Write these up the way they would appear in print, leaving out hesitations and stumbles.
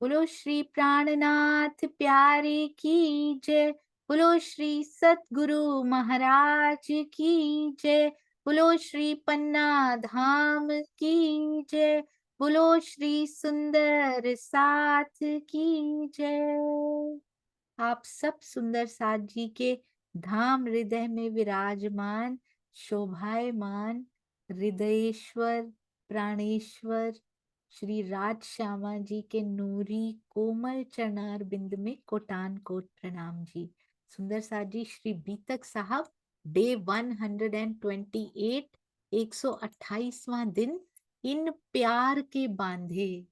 बोलो श्री प्राणनाथ प्यारे की जय। बोलो श्री सतगुरु महाराज की जय। बोलो श्री पन्ना धाम की जय। बोलो श्री सुंदर साथ की जय। आप सब सुंदर साथ जी के धाम हृदय में विराजमान, शोभायमान, हृदयेश्वर, प्राणेश्वर श्री राज श्यामा जी के नूरी कोमल चरणार बिंद में कोटान कोट प्रणाम जी। सुंदर साथ जी, श्री बीतक साहब, डे 128, 128वां दिन। इन प्यार के बांधे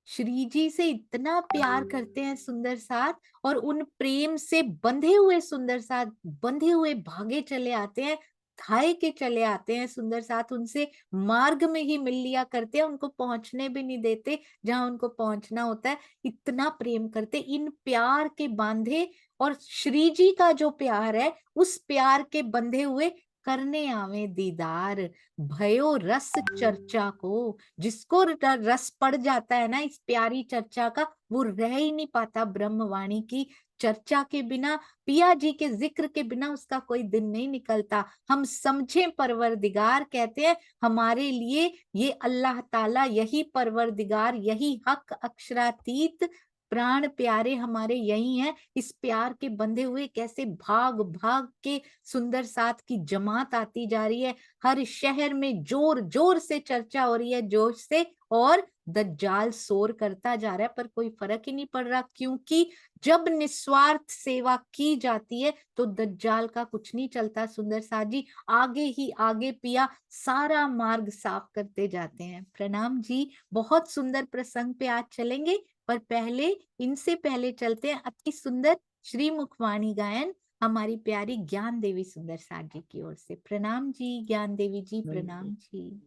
श्री जी से इतना प्यार करते हैं सुंदर साथ, और उन प्रेम से बंधे हुए सुंदर साथ बंधे हुए भागे चले आते हैं, धाए के चले आते हैं सुंदर साथ। उनसे मार्ग में ही मिल लिया करते हैं, उनको पहुंचने भी नहीं देते जहां उनको पहुंचना होता है। इतना प्रेम करते, इन प्यार के बांधे, और श्री जी का जो प्यार है उस प्यार के बंधे हुए करने आवे दीदार, भयो रस चर्चा को। जिसको रस पड़ जाता है ना इस प्यारी चर्चा का, वो रह ही नहीं पाता ब्रह्मवाणी की चर्चा के बिना। पिया जी के जिक्र के बिना उसका कोई दिन नहीं निकलता। हम समझे परवरदिगार, कहते हैं हमारे लिए ये अल्लाह ताला, यही परवरदिगार, यही हक अक्षरातीत, प्राण प्यारे हमारे यही हैं। इस प्यार के बंधे हुए कैसे भाग भाग के सुंदर साथ की जमात आती जा रही है। हर शहर में जोर जोर से चर्चा हो रही है, जोश से, और दज्जाल शोर करता जा रहा है, पर कोई फर्क ही नहीं पड़ रहा, क्योंकि जब निस्वार्थ सेवा की जाती है तो दज्जाल का कुछ नहीं चलता। सुंदर साथ जी आगे ही आगे पिया सारा मार्ग साफ करते जाते हैं। प्रणाम जी। बहुत सुंदर प्रसंग पे आज चलेंगे, पर पहले इनसे पहले चलते हैं अति सुंदर श्री मुखवाणी गायन हमारी प्यारी ज्ञान देवी सुंदर साथ जी की ओर से। प्रणाम जी ज्ञान देवी जी, प्रणाम जी।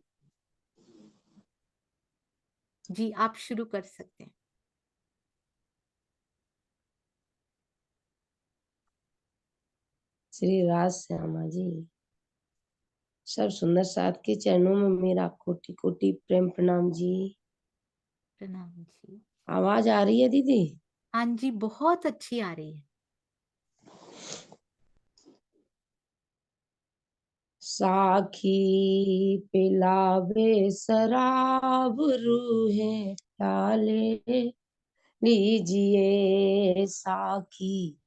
जी आप शुरू कर सकते हैं। श्री राज श्यामा जी, सब सुंदर साथ के चरणों में मेरा कोटि कोटि प्रेम प्रणाम जी। प्रणाम जी। आवाज आ रही है दीदी? हाँ जी, बहुत अच्छी आ रही है। साखी पिलावे शराब रूहे प्याले लीजिए, साखी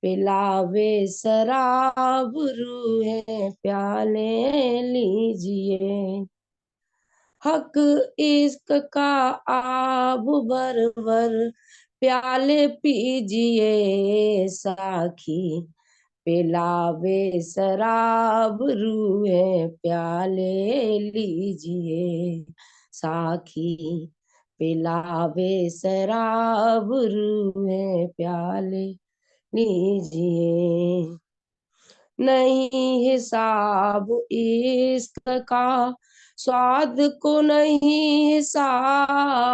पिलावे शराब रूहे प्याले लीजिए। हक इश्क का आब भर प्याले पीजिए, साखी पिलावे शराब रूहे प्याले लीजिए, साखी पिलावे शराब रूहे प्याले लीजिए। नहीं हिसाब इश्क का, स्वाद को नहीं हिसाब,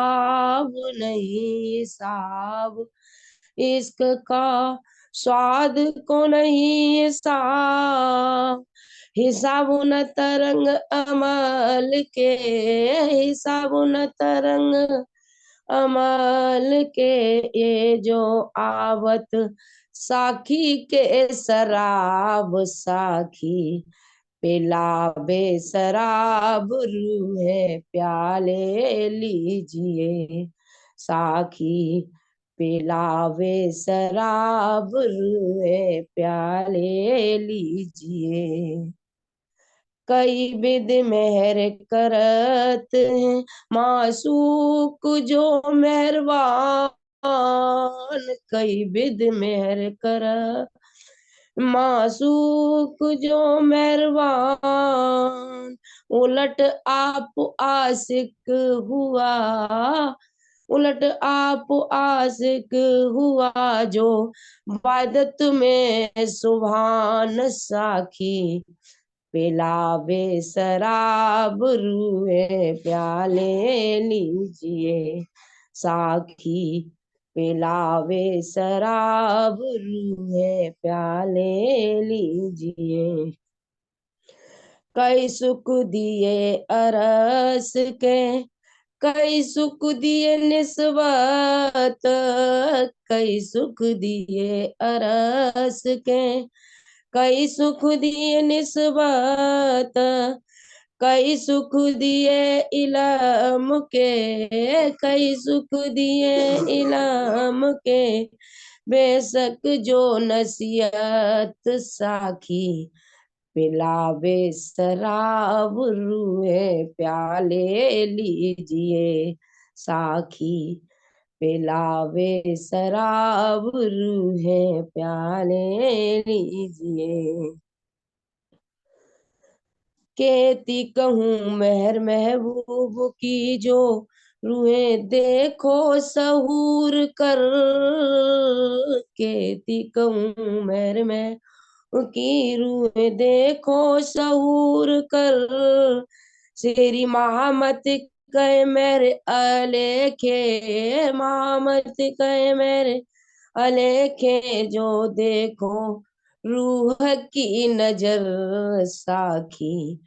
नहीं हिसाब इश्क का, स्वाद को नहीं हिसाब। हिसाब न तरंग अमल के, हिसाब न तरंग अमल के, ये जो आवत साखी के शराब, साखी पिलावे शराब रूहे प्याले लीजिए, साखी पिलावे शराब रूहे प्याले लीजिए। कई विध मेहर करत हैं मासूक जो मेहरबान, कई विध मेहर कर मासूक जो मेहरबान। उलट आप आशिक हुआ, उलट आप आशिक हुआ जो वादत में सुभान, साखी पिलावे शराब रूहे प्याले लीजिए, साखी पिलावे शराब रूहे प्याले लीजिए। कई सुख दिए अरस के, कई सुख दिए निस्बत, कई सुख दिए अरस के, कई सुख दिए निस्बत, कई सुख दिए इलम के, कई सुख दिए इलम के, बेशक जो नसीहत साखी, पिलावे शराब रूहे प्याले लीजिए साखी, पिलावे शराब रूहे प्याले लीजिए। केती कहूँ मेहर महबूब की जो रूहे देखो सहूर कर, केती कहूँ मेहर महबूब की रूहे देखो सहूर कर, शेरी महामत कहे मेरे अलेखे, महामत कहे मेरे अलेखे, जो देखो रूह की नजर साखी,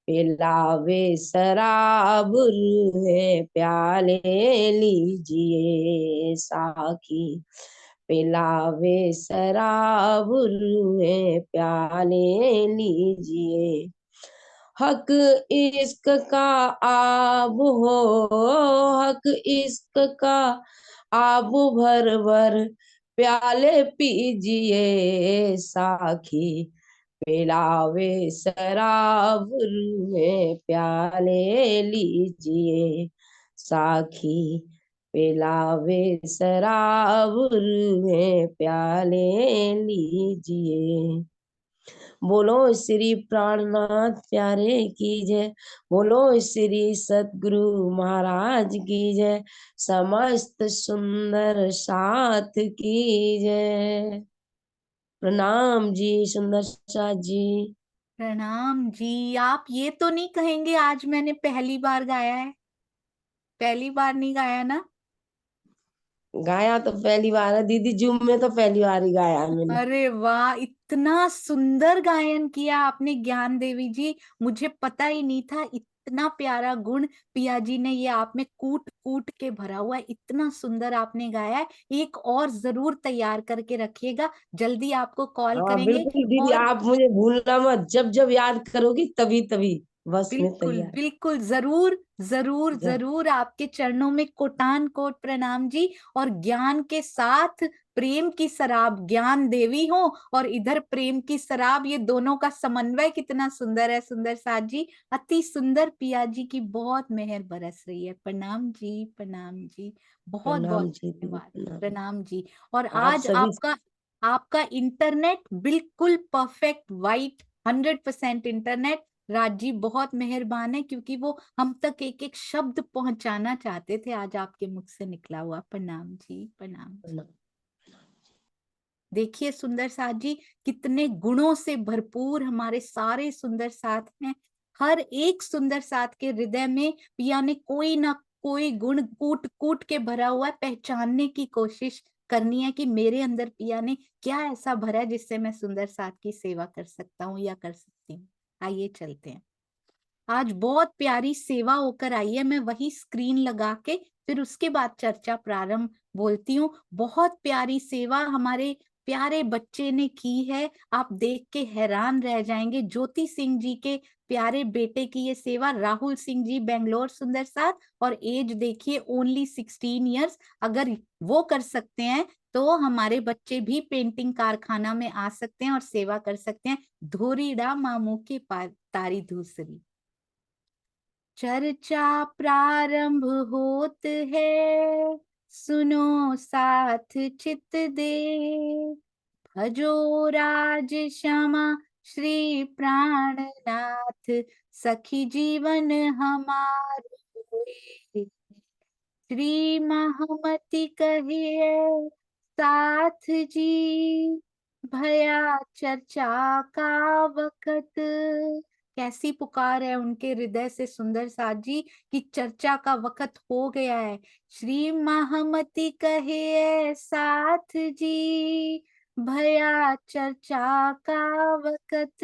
पिलावे शराब रूहे प्याले लीजिए साखी, पिलावे शराब रूहे प्याले लीजिए। हक इश्क का आब हो, हक इश्क का आब भर भर प्याले पीजिए साखी, पिलावे शराब रूहे प्याले लीजिए साखी, पिलावे शराब रूहे प्याले लीजिए। बोलो श्री प्राणनाथ प्यारे की जय, बोलो श्री सतगुरु महाराज की जय, समस्त सुंदर साथ की जय। प्रणाम जी सुंदर साथ जी। प्रणाम जी। आप ये तो नहीं कहेंगे आज मैंने पहली बार गाया है? पहली बार नहीं गाया ना? गाया तो पहली बार है दीदी, जूम में तो पहली बार ही गाया है मैंने। अरे वाह, इतना सुंदर गायन किया आपने ज्ञान देवी जी। मुझे पता ही नहीं था इतना प्यारा गुण पिया जी ने ये आप में कूट कूट के भरा हुआ है। इतना सुंदर आपने गाया है। एक और जरूर तैयार करके रखिएगा, जल्दी आपको कॉल हाँ करेंगे। बिल्कुल दीदी, और आप मुझे भूलना मत, जब जब याद करोगी तभी तभी बस मैं बिल्कुल तैयार। बिल्कुल, जरूर जरूर जब जरूर आपके चरणों में कोटान कोट प्रणाम जी। और ज्ञान के साथ प्रेम की शराब ज्ञान देवी हो, और इधर प्रेम की शराब, ये दोनों का समन्वय कितना सुंदर है सुंदर साथ जी। अति सुंदर पिया जी की बहुत मेहर बरस रही है। प्रणाम जी, प्रणाम जी, बहुत बहुत प्रणाम जी दीदी, धन्यवाद। प्रणाम। प्रणाम जी। और आप आज सभी आपका आपका इंटरनेट बिल्कुल perfect white, 100% internet. Raj ji बहुत मेहरबान है, क्योंकि वो हम तक एक एक शब्द पहुंचाना चाहते थे, आज आपके मुख से निकला हुआ। प्रणाम जी, प्रणाम जी। प्रणाम। देखिए सुंदर साथ जी, कितने गुणों से भरपूर हमारे सारे सुंदर साथ हैं। हर एक सुंदर साथ के हृदय में पिया ने कोई ना कोई गुण कूट कूट के भरा हुआ है। पहचानने की कोशिश करनी है कि मेरे अंदर पिया ने क्या ऐसा भरा है जिससे मैं सुंदर साथ की सेवा कर सकता हूँ या कर सकती हूँ। आइए चलते हैं। आज बहुत प्यारी सेवा होकर आई है। मैं वही स्क्रीन लगा के फिर उसके बाद चर्चा प्रारंभ बोलती हूँ। बहुत प्यारी सेवा हमारे प्यारे बच्चे ने की है, आप देख के हैरान रह जाएंगे। ज्योति सिंह जी के प्यारे बेटे की ये सेवा, राहुल सिंह जी बेंगलोर सुंदर साथ, और एज देखिए ओनली 16 इयर्स। अगर वो कर सकते हैं तो हमारे बच्चे भी पेंटिंग कारखाना में आ सकते हैं और सेवा कर सकते हैं। धोरीडा मामू के तारी दूसरी चर्चा प्रारंभ होत है, सुनो साथ चित दे, भजो राज श्यामा श्री प्राणनाथ, सखी जीवन हमारे, श्री महामति कहिए साथ जी, भया चर्चा का वक्त। कैसी पुकार है उनके हृदय से सुंदर साथ जी, कि चर्चा का वक्त हो गया है। श्री महामति कहिए साथ जी, भया चर्चा का वक्त,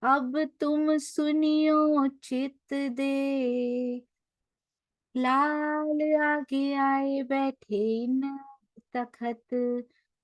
अब तुम सुनियो चित दे, लाल आगे आए बैठे न तखत,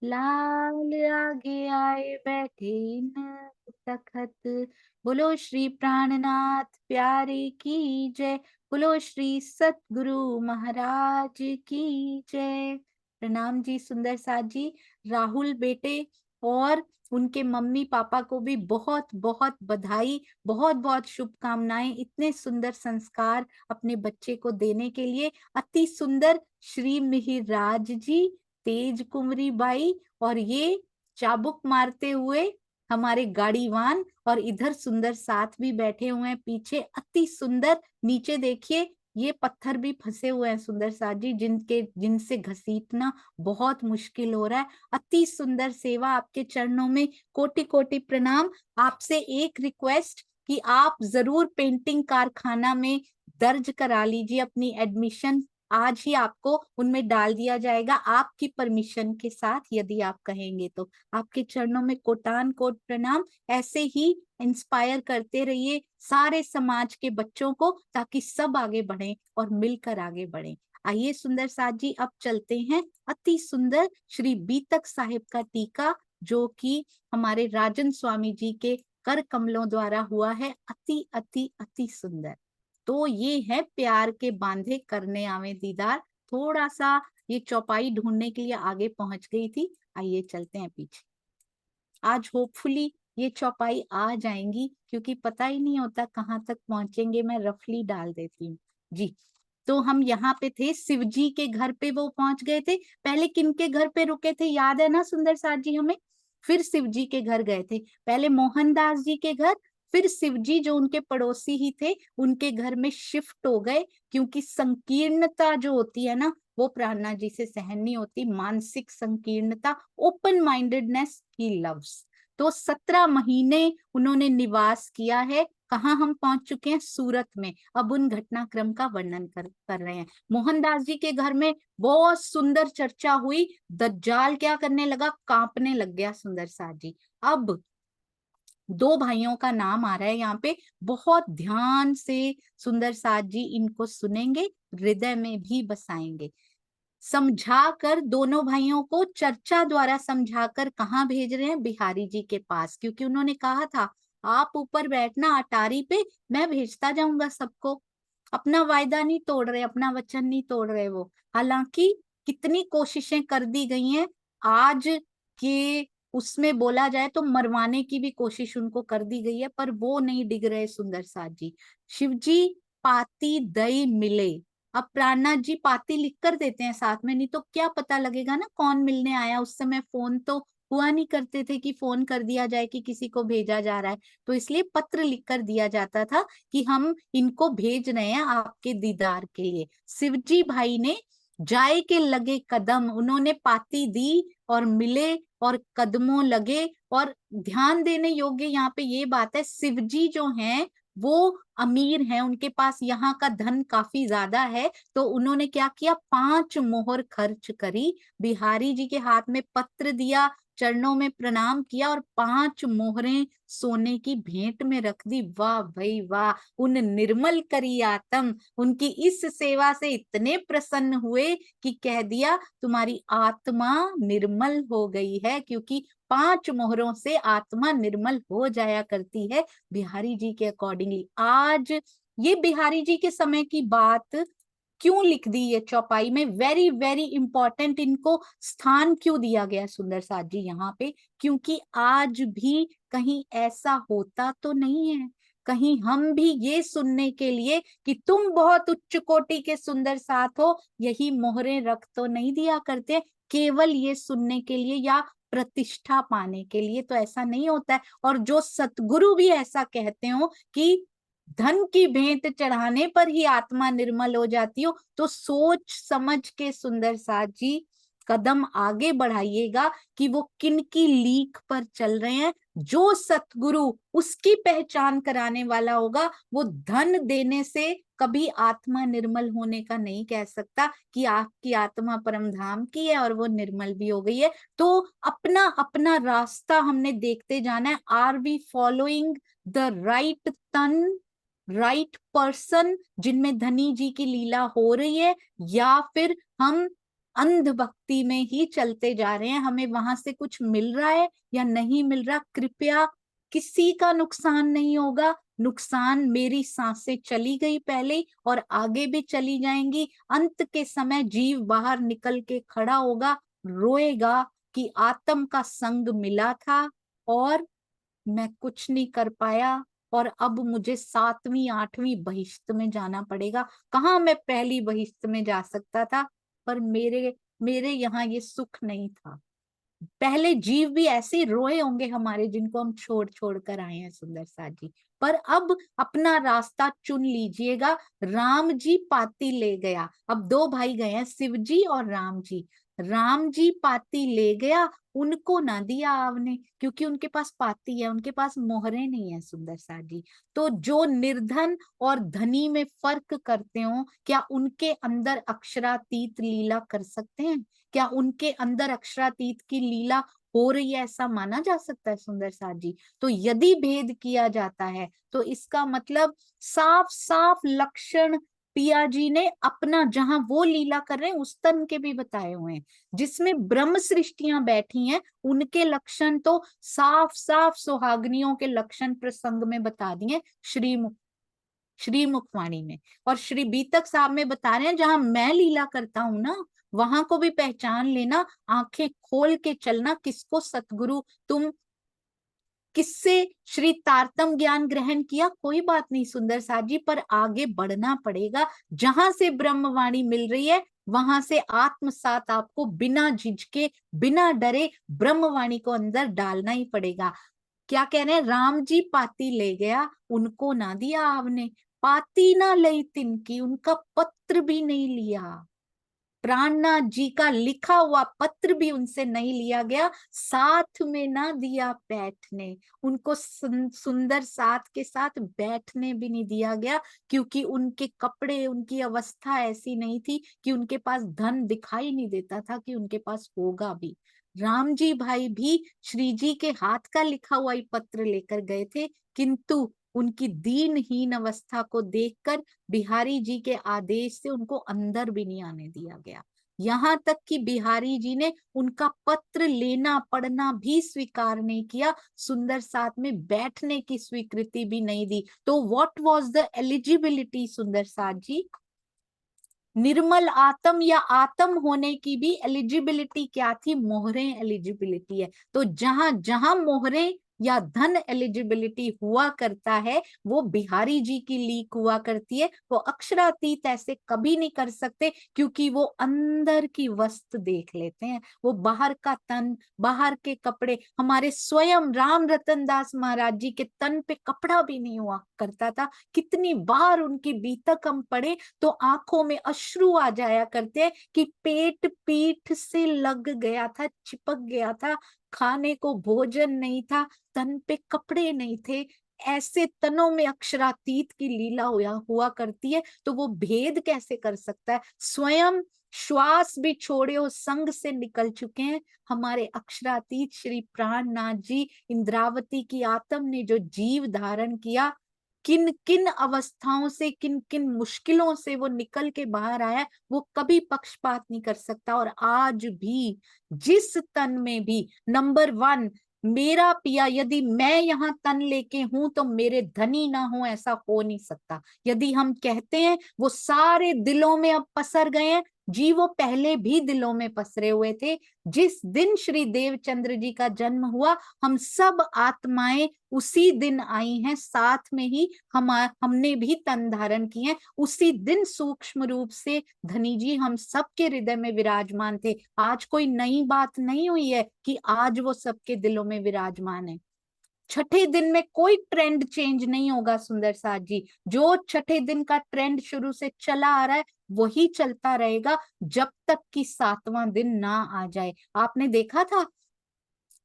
लाल आगे आए बैठे न तखत। बोलो श्री प्राणनाथ प्यारे की जय, बोलो श्री सतगुरु महाराज की जय। प्रणाम जी सुंदर साथ जी। राहुल बेटे और उनके मम्मी पापा को भी बहुत बहुत बधाई, बहुत बहुत शुभकामनाएं इतने सुंदर संस्कार अपने बच्चे को देने के लिए। अति सुंदर श्री मिहिराज जी, तेज कुंवरी बाई और ये चाबुक मारते हुए हमारे गाड़ीवान, और इधर सुंदर साथ भी बैठे हुए हैं पीछे अति सुंदर। नीचे देखिए ये पत्थर भी फंसे हुए हैं सुंदर साथ जी, जिनसे घसीटना बहुत मुश्किल हो रहा है। अति सुंदर सेवा आपके चरणों में कोटि कोटि प्रणाम। आपसे एक रिक्वेस्ट कि आप जरूर पेंटिंग कारखाना में दर्ज करा लीजिए अपनी एडमिशन। आज ही आपको उनमें डाल दिया जाएगा आपकी परमिशन के साथ, यदि आप कहेंगे तो। आपके चरणों में कोटान कोट प्रणाम। ऐसे ही इंस्पायर करते रहिए सारे समाज के बच्चों को, ताकि सब आगे बढ़े और मिलकर आगे बढ़े। आइए सुंदर साथ जी अब चलते हैं अति सुंदर श्री बीतक साहिब का टीका, जो कि हमारे राजन स्वामी जी के कर कमलों द्वारा हुआ है। अति अति अति सुंदर। तो ये है प्यार के बांधे करने आवे दीदार। थोड़ा सा ये चौपाई ढूंढने के लिए आगे पहुंच गई थी। आइए चलते हैं पीछे। आज होपफुली ये चौपाई आ जाएंगी, क्योंकि पता ही नहीं होता कहाँ तक पहुंचेंगे। मैं रफली डाल देती हूँ जी। तो हम यहाँ पे थे, शिव जी के घर पे वो पहुंच गए थे। पहले किनके घर पे रुके थे याद है ना सुंदर साथ जी हमें? फिर शिव जी के घर गए थे। पहले मोहनदास जी के घर, फिर शिव जी जो उनके पड़ोसी ही थे उनके घर में शिफ्ट हो गए, क्योंकि संकीर्णता जो होती है ना वो प्रार्थना जी से सहन नहीं होती। मानसिक संकीर्णता, ओपन माइंडेडनेस ही लव्स। तो 17 महीने उन्होंने निवास किया है। कहाँ हम पहुंच चुके हैं? सूरत में। अब उन घटनाक्रम का वर्णन कर रहे हैं। मोहनदास जी के घर में बहुत सुंदर चर्चा हुई। दज्जाल क्या करने लगा? कांपने लग गया सुंदर साथ जी। अब दो भाइयों का नाम आ रहा है यहाँ पे, बहुत ध्यान से सुंदर साथ जी इनको सुनेंगे, हृदय में भी बसाएंगे। समझाकर दोनों भाइयों को चर्चा द्वारा समझाकर कहाँ भेज रहे हैं? बिहारी जी के पास, क्योंकि उन्होंने कहा था आप ऊपर बैठना अटारी पे, मैं भेजता जाऊंगा सबको। अपना वायदा नहीं तोड़ रहे, अपना वचन नहीं तोड़ रहे वो। हालांकि कितनी कोशिशें कर दी गई हैं आज के उसमें बोला जाए तो मरवाने की भी कोशिश उनको कर दी गई है, पर वो नहीं डिग रहे सुंदर साथ जी। शिव जी पाती दई मिले। अब प्राणनाथ जी पाती लिख कर देते हैं साथ में, नहीं तो क्या पता लगेगा ना कौन मिलने आया। उस समय फोन तो हुआ नहीं करते थे कि फोन कर दिया जाए कि किसी को भेजा जा रहा है, तो इसलिए पत्र लिख कर दिया जाता था कि हम इनको भेज रहे हैं आपके दीदार के लिए। शिवजी भाई ने जाए के लगे कदम, उन्होंने पाती दी और मिले और कदमों लगे। और ध्यान देने योग्य यहाँ पे ये बात है, शिवजी जो हैं वो अमीर हैं, उनके पास यहाँ का धन काफी ज्यादा है। तो उन्होंने क्या किया? 5 मोहर खर्च करी, बिहारी जी के हाथ में पत्र दिया, चरणों में प्रणाम किया और 5 मोहरें सोने की भेंट में रख दी। वाह भाई वाह! उन निर्मल करी आत्म, उनकी इस सेवा से इतने प्रसन्न हुए कि कह दिया तुम्हारी आत्मा निर्मल हो गई है, क्योंकि 5 मोहरों से आत्मा निर्मल हो जाया करती है बिहारी जी के अकॉर्डिंगली। आज ये बिहारी जी के समय की बात क्यों लिख दी ये चौपाई में? Very very important. इनको स्थान क्यों दिया गया सुंदर साथ जी यहाँ पे? क्योंकि आज भी कहीं ऐसा होता तो नहीं है, कहीं हम भी ये सुनने के लिए कि तुम बहुत उच्च कोटि के सुंदर साथ हो, यही मोहरें रख तो नहीं दिया करते केवल ये सुनने के लिए या प्रतिष्ठा पाने के लिए। तो ऐसा नहीं होता है। और जो सतगुरु भी ऐसा कहते हो कि धन की भेंट चढ़ाने पर ही आत्मा निर्मल हो जाती हो, तो सोच समझ के सुंदर साथ जी कदम आगे बढ़ाइएगा कि वो किन की लीक पर चल रहे हैं। जो सतगुरु उसकी पहचान कराने वाला होगा, वो धन देने से कभी आत्मा निर्मल होने का नहीं कह सकता कि आपकी आत्मा परम धाम की है और वो निर्मल भी हो गई है। तो अपना अपना रास्ता हमने देखते जाना है। Are we following the right turn right person जिनमें धनी जी की लीला हो रही है, या फिर हम अंध भक्ति में ही चलते जा रहे हैं, हमें वहां से कुछ मिल रहा है या नहीं मिल रहा। कृपया, किसी का नुकसान नहीं होगा। नुकसान, मेरी सांसें चली गई पहले और आगे भी चली जाएंगी। अंत के समय जीव बाहर निकल के खड़ा होगा, रोएगा कि आत्म का संग मिला था और मैं कुछ नहीं कर पाया, और अब मुझे 7वीं 8वीं बहिश्त में जाना पड़ेगा। कहाँ मैं पहली बहिश्त में जा सकता था, पर मेरे मेरे यहाँ ये सुख नहीं था। पहले जीव भी ऐसे ही रोए होंगे हमारे, जिनको हम छोड़ छोड़ कर आए हैं सुंदर साथ जी। पर अब अपना रास्ता चुन लीजिएगा। राम जी पाती ले गया, अब 2 भाई गए हैं, शिव जी और राम जी। राम जी पाती ले गया, उनको ना दिया आपने, क्योंकि उनके पास पाती है, उनके पास मोहरे नहीं है सुंदर साथ जी। तो जो निर्धन और धनी में फर्क करते हो, क्या उनके अंदर अक्षरातीत लीला कर सकते हैं? क्या उनके अंदर अक्षरातीत की लीला हो रही है, ऐसा माना जा सकता है सुंदर साथ जी? तो यदि भेद किया जाता है तो इसका मतलब साफ साफ लक्षण पिया जी ने अपना, जहां वो लीला कर रहे हैं उस तन के भी बताए हुए हैं। जिसमें ब्रह्म सृष्टियां बैठी हैं, उनके लक्षण तो साफ साफ सुहागनियों के लक्षण प्रसंग में बता दिए श्री मुखवाणी में। और श्री बीतक साहब में बता रहे हैं, जहां मैं लीला करता हूं ना, वहां को भी पहचान लेना, आंखें खोल के चलना। किसको सतगुरु तुम किससे श्री तारतम ज्ञान ग्रहण किया, कोई बात नहीं सुंदर साथ जी, पर आगे बढ़ना पड़ेगा। जहां से ब्रह्मवाणी मिल रही है, वहां से आत्मसात आपको बिना झिझके, बिना डरे ब्रह्मवाणी को अंदर डालना ही पड़ेगा। क्या कह रहे हैं? राम जी पाती ले गया, उनको ना दिया आपने। पाती ना लई तिनकी, उनका पत्र भी नहीं लिया। प्राणनाथ जी का लिखा हुआ पत्र भी उनसे नहीं लिया गया, साथ में ना दिया बैठने। उनको सुंदर साथ के साथ बैठने भी नहीं दिया गया, क्योंकि उनके कपड़े, उनकी अवस्था ऐसी नहीं थी कि उनके पास धन दिखाई नहीं देता था कि उनके पास होगा भी। राम जी भाई भी श्री जी के हाथ का लिखा हुआ ही पत्र लेकर गए थे, किंतु उनकी दीनहीन अवस्था को देखकर बिहारी जी के आदेश से उनको अंदर भी नहीं आने दिया गया। यहाँ तक कि बिहारी जी ने उनका पत्र लेना पढ़ना भी स्वीकार नहीं किया, सुंदर साथ में बैठने की स्वीकृति भी नहीं दी। तो व्हाट वाज द एलिजिबिलिटी सुंदर साथ जी? निर्मल आत्म या आत्म होने की भी एलिजिबिलिटी क्या थी? मोहरे एलिजिबिलिटी है। तो जहां जहां मोहरे या धन एलिजिबिलिटी हुआ करता है, वो बिहारी जी की लीक हुआ करती है। वो अक्षरातीत ऐसे कभी नहीं कर सकते, क्योंकि वो अंदर की वस्तु देख लेते हैं। वो बाहर का तन, बाहर के कपड़े, हमारे स्वयं राम रतन दास महाराज जी के तन पे कपड़ा भी नहीं हुआ करता था। कितनी बार उनकी बीतक हम पढ़े तो आंखों में अश्रु आ जाया करते हैं कि पेट पीठ से लग गया था, चिपक गया था, खाने को भोजन नहीं था, तन पे कपड़े नहीं थे। ऐसे तनों में अक्षरातीत की लीला हुआ करती है, तो वो भेद कैसे कर सकता है? स्वयं श्वास भी छोड़े हो संग से निकल चुके हैं हमारे अक्षरातीत श्री प्राणनाथ जी। इंद्रावती की आत्म ने जो जीव धारण किया, किन किन अवस्थाओं से, किन किन मुश्किलों से वो निकल के बाहर आया, वो कभी पक्षपात नहीं कर सकता। और आज भी जिस तन में भी, नंबर 1, मेरा पिया, यदि मैं यहाँ तन लेके हूं तो मेरे धनी ना हो, ऐसा हो नहीं सकता। यदि हम कहते हैं वो सारे दिलों में अब पसर गए हैं, जी वो पहले भी दिलों में पसरे हुए थे। जिस दिन श्री देवचंद्र जी का जन्म हुआ, हम सब आत्माएं उसी दिन आई हैं, साथ में ही हमने भी तन धारण किए हैं। उसी दिन सूक्ष्म रूप से धनी जी हम सबके हृदय में विराजमान थे। आज कोई नई बात नहीं हुई है कि आज वो सबके दिलों में विराजमान है। छठे दिन में कोई ट्रेंड चेंज नहीं होगा सुंदर साथ जी। जो छठे दिन का ट्रेंड शुरू से चला आ रहा है, वही चलता रहेगा जब तक कि 7वां दिन ना आ जाए। आपने देखा था,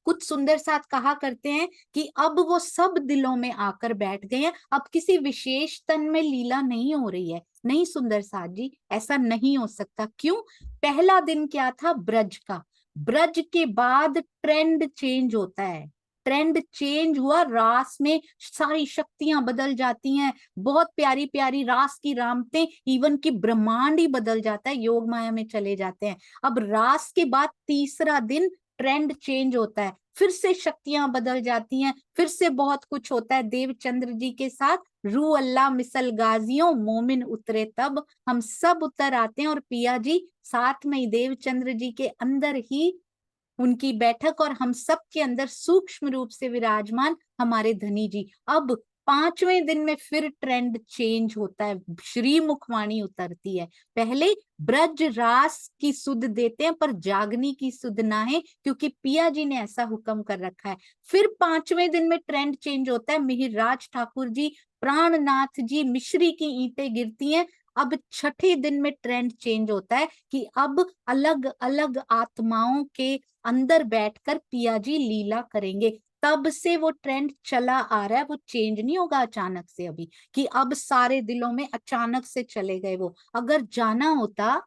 कुछ सुंदर साथ कहा करते हैं कि अब वो सब दिलों में आकर बैठ गए हैं, अब किसी विशेष तन में लीला नहीं हो रही है। नहीं सुंदर साथ जी, ऐसा नहीं हो सकता। क्यों? पहला दिन क्या था? ब्रज का। ब्रज के बाद ट्रेंड चेंज होता है, ट्रेंड चेंज हुआ, रास में सारी शक्तियां बदल जाती हैं, बहुत प्यारी प्यारी रास की रामतें, इवन की ब्रह्मांड ही बदल जाता है, योग माया में चले जाते हैं। अब रास के बाद तीसरा दिन ट्रेंड चेंज होता है, फिर से शक्तियां बदल जाती हैं, फिर से बहुत कुछ होता है देवचंद्र जी के साथ। रू अल्लाह मिसल गाजियों मोमिन उतरे तब, हम सब उतर आते हैं और पिया जी साथ में ही देवचंद्र जी के अंदर ही उनकी बैठक और हम सब के अंदर सूक्ष्म रूप से विराजमान हमारे धनी जी। अब पांचवें दिन में फिर ट्रेंड चेंज होता है, श्री मुखवाणी उतरती है। पहले ब्रज रास की सुध देते हैं पर जागनी की सुध ना है, क्योंकि पिया जी ने ऐसा हुक्म कर रखा है। फिर पांचवें दिन में ट्रेंड चेंज होता है, मिहिरराज ठाकुर जी, प्राणनाथ जी, मिश्री की ईंटें गिरती हैं। अब छठे दिन में ट्रेंड चेंज होता है कि अब अलग अलग आत्माओं के अंदर बैठकर पिया जी लीला करेंगे। तब से वो ट्रेंड चला आ रहा है, वो चेंज नहीं होगा अचानक से अभी कि अब सारे दिलों में अचानक से चले गए। वो अगर जाना होता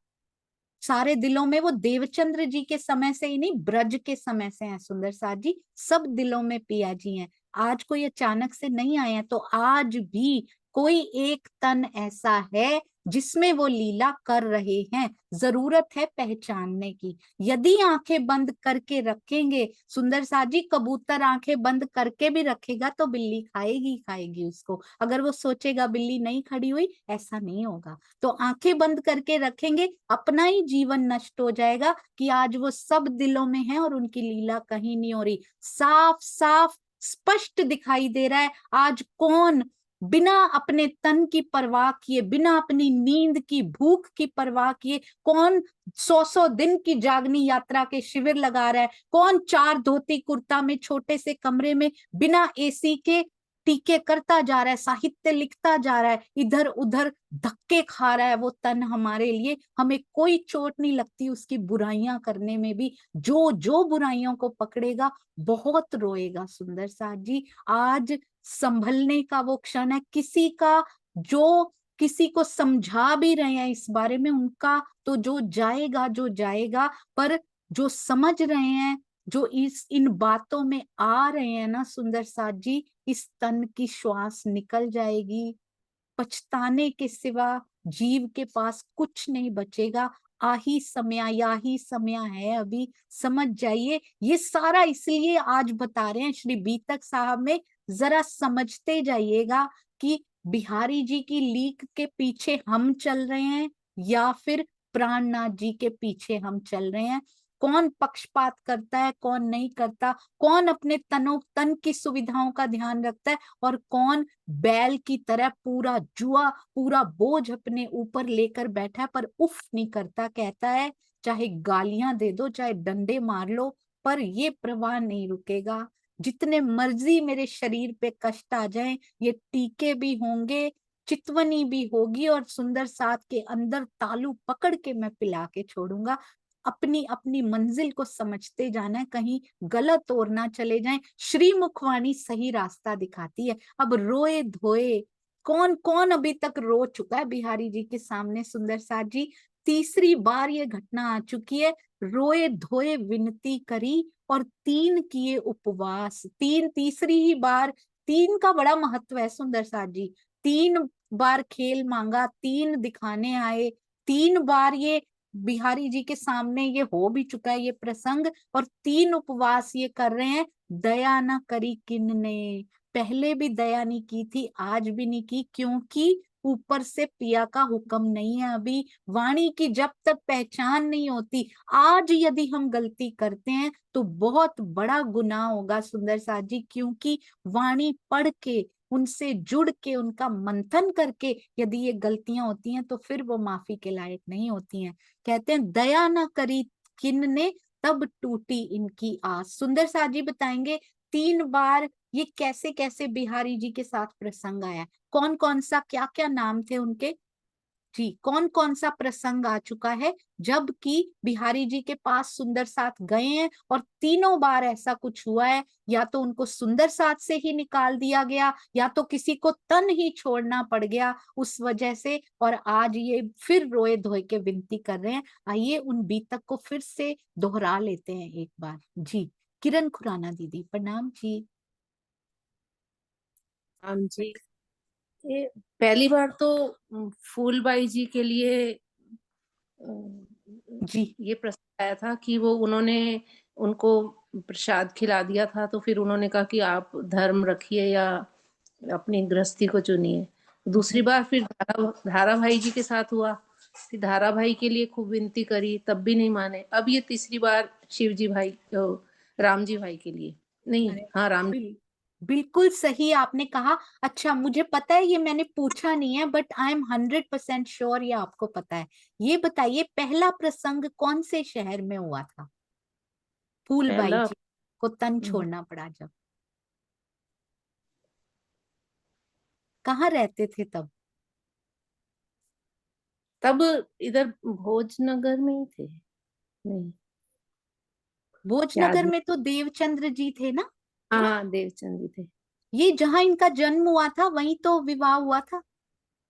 सारे दिलों में, वो देवचंद्र जी के समय से ही नहीं, ब्रज के समय से हैं सुंदर साथ जी, सब दिलों में पिया जी हैं। आज कोई अचानक से नहीं आए हैं, तो आज भी कोई एक तन ऐसा है जिसमें वो लीला कर रहे हैं। जरूरत है पहचानने की। यदि आंखें बंद करके रखेंगे सुंदर साथ जी, कबूतर आंखें बंद करके भी रखेगा तो बिल्ली खाएगी खाएगी उसको। अगर वो सोचेगा बिल्ली नहीं खड़ी हुई, ऐसा नहीं होगा। तो आंखें बंद करके रखेंगे, अपना ही जीवन नष्ट हो जाएगा कि आज वो सब दिलों में है और उनकी लीला कहीं नहीं हो रही। साफ साफ स्पष्ट दिखाई दे रहा है आज कौन बिना अपने तन की परवाह किए, बिना अपनी नींद की भूख की परवाह किए, कौन 100 दिन की जागनी यात्रा के शिविर लगा रहा है, कौन 4 धोती कुर्ता में छोटे से कमरे में बिना एसी के टीके करता जा रहा है, साहित्य लिखता जा रहा है, इधर उधर धक्के खा रहा है वो तन हमारे लिए। हमें कोई चोट नहीं लगती उसकी बुराइयां करने में भी। जो जो बुराइयों को पकड़ेगा बहुत रोएगा सुंदर साथ जी। आज संभलने का वो क्षण है। किसी का जो किसी को समझा भी रहे हैं इस बारे में, उनका तो जो जाएगा, पर जो समझ रहे हैं, जो इस इन बातों में आ रहे हैं ना सुंदर साथ जी, इस तन की श्वास निकल जाएगी। पछताने के सिवा जीव के पास कुछ नहीं बचेगा। या ही समय है अभी, समझ जाइए। ये सारा इसलिए आज बता रहे हैं श्री बीतक साहब में, जरा समझते जाइएगा कि बिहारी जी की लीक के पीछे हम चल रहे हैं या फिर प्राणनाथ जी के पीछे हम चल रहे हैं। कौन पक्षपात करता है, कौन नहीं करता, कौन अपने तन की सुविधाओं का ध्यान रखता है, और कौन बैल की तरह पूरा जुआ, पूरा बोझ अपने ऊपर लेकर बैठा है पर उफ नहीं करता, कहता है चाहे गालियां दे दो, चाहे डंडे मार लो, पर ये प्रवाह नहीं रुकेगा। जितने मर्जी मेरे शरीर पे कष्ट आ जाएं, ये टीके भी होंगे, चितवनी भी होगी, और सुंदर साथ के अंदर तालू पकड़ के मैं पिला के छोड़ूंगा। अपनी अपनी मंजिल को समझते जाना है, कहीं गलत और ना चले जाएं। श्री मुखवाणी सही रास्ता दिखाती है। अब रोए धोए कौन कौन अभी तक रो चुका है बिहारी जी के सामने सुंदर साथ जी। तीसरी बार ये घटना आ चुकी है। रोए धोए विनती करी और 3 किए उपवास। तीसरी ही बार, 3 का बड़ा महत्व है सुंदर साथ जी। 3 बार खेल मांगा, 3 दिखाने आए, 3 बार ये बिहारी जी के सामने ये हो भी चुका है ये प्रसंग, और 3 उपवास ये कर रहे हैं। दया ना करी किन ने, पहले भी दया नहीं की थी, आज भी नहीं की, क्योंकि ऊपर से पिया का हुक्म नहीं है अभी। वाणी की जब तक पहचान नहीं होती, आज यदि हम गलती करते हैं तो बहुत बड़ा गुनाह होगा सुंदर साथ जी, क्योंकि वाणी पढ़ के, उनसे जुड़ के, उनका मंथन करके यदि ये गलतियां होती हैं तो फिर वो माफी के लायक नहीं होती हैं। कहते हैं दया न करी किन ने, तब टूटी इनकी आस। सुंदर साथ जी बताएंगे 3 बार ये कैसे कैसे बिहारी जी के साथ प्रसंग आया, कौन कौन सा, क्या क्या नाम थे उनके जी, कौन कौन सा प्रसंग आ चुका है जबकि बिहारी जी के पास सुंदर साथ गए हैं, और तीनों बार ऐसा कुछ हुआ है, या तो उनको सुंदर साथ से ही निकाल दिया गया, या तो किसी को तन ही छोड़ना पड़ गया उस वजह से, और आज ये फिर रोए धोए के विनती कर रहे हैं। आइए उन बीतक को फिर से दोहरा लेते हैं एक बार जी। किरण खुराना दीदी, प्रणाम जी। राम जी, ये पहली बार तो फूलबाई जी के लिए जी ये प्रस्ताव आया था कि वो उन्होंने उनको प्रसाद खिला दिया था, तो फिर उन्होंने कहा कि आप धर्म रखिए या अपनी गृहस्थी को चुनिए। दूसरी जी बार फिर धारा भाई जी के साथ हुआ, फिर धारा भाई के लिए खूब विनती करी, तब भी नहीं माने। अब ये तीसरी बार शिव जी भाई, राम जी भाई के लिए, नहीं, अरे हाँ राम। बिल, बिल्कुल सही आपने कहा। अच्छा मुझे पता है, ये मैंने पूछा नहीं है, बट आई एम 100% श्योर ये आपको पता है। ये बताइए पहला प्रसंग कौन से शहर में हुआ था, फूलबाई पहला जी को तन छोड़ना पड़ा जब? कहाँ रहते थे तब? तब इधर भोजनगर में ही थे, नहीं याद भोजनगर नहीं। में तो देवचंद्र जी थे ना। हाँ देवचंद जी थे। ये जहां इनका जन्म हुआ था वहीं तो विवाह हुआ था।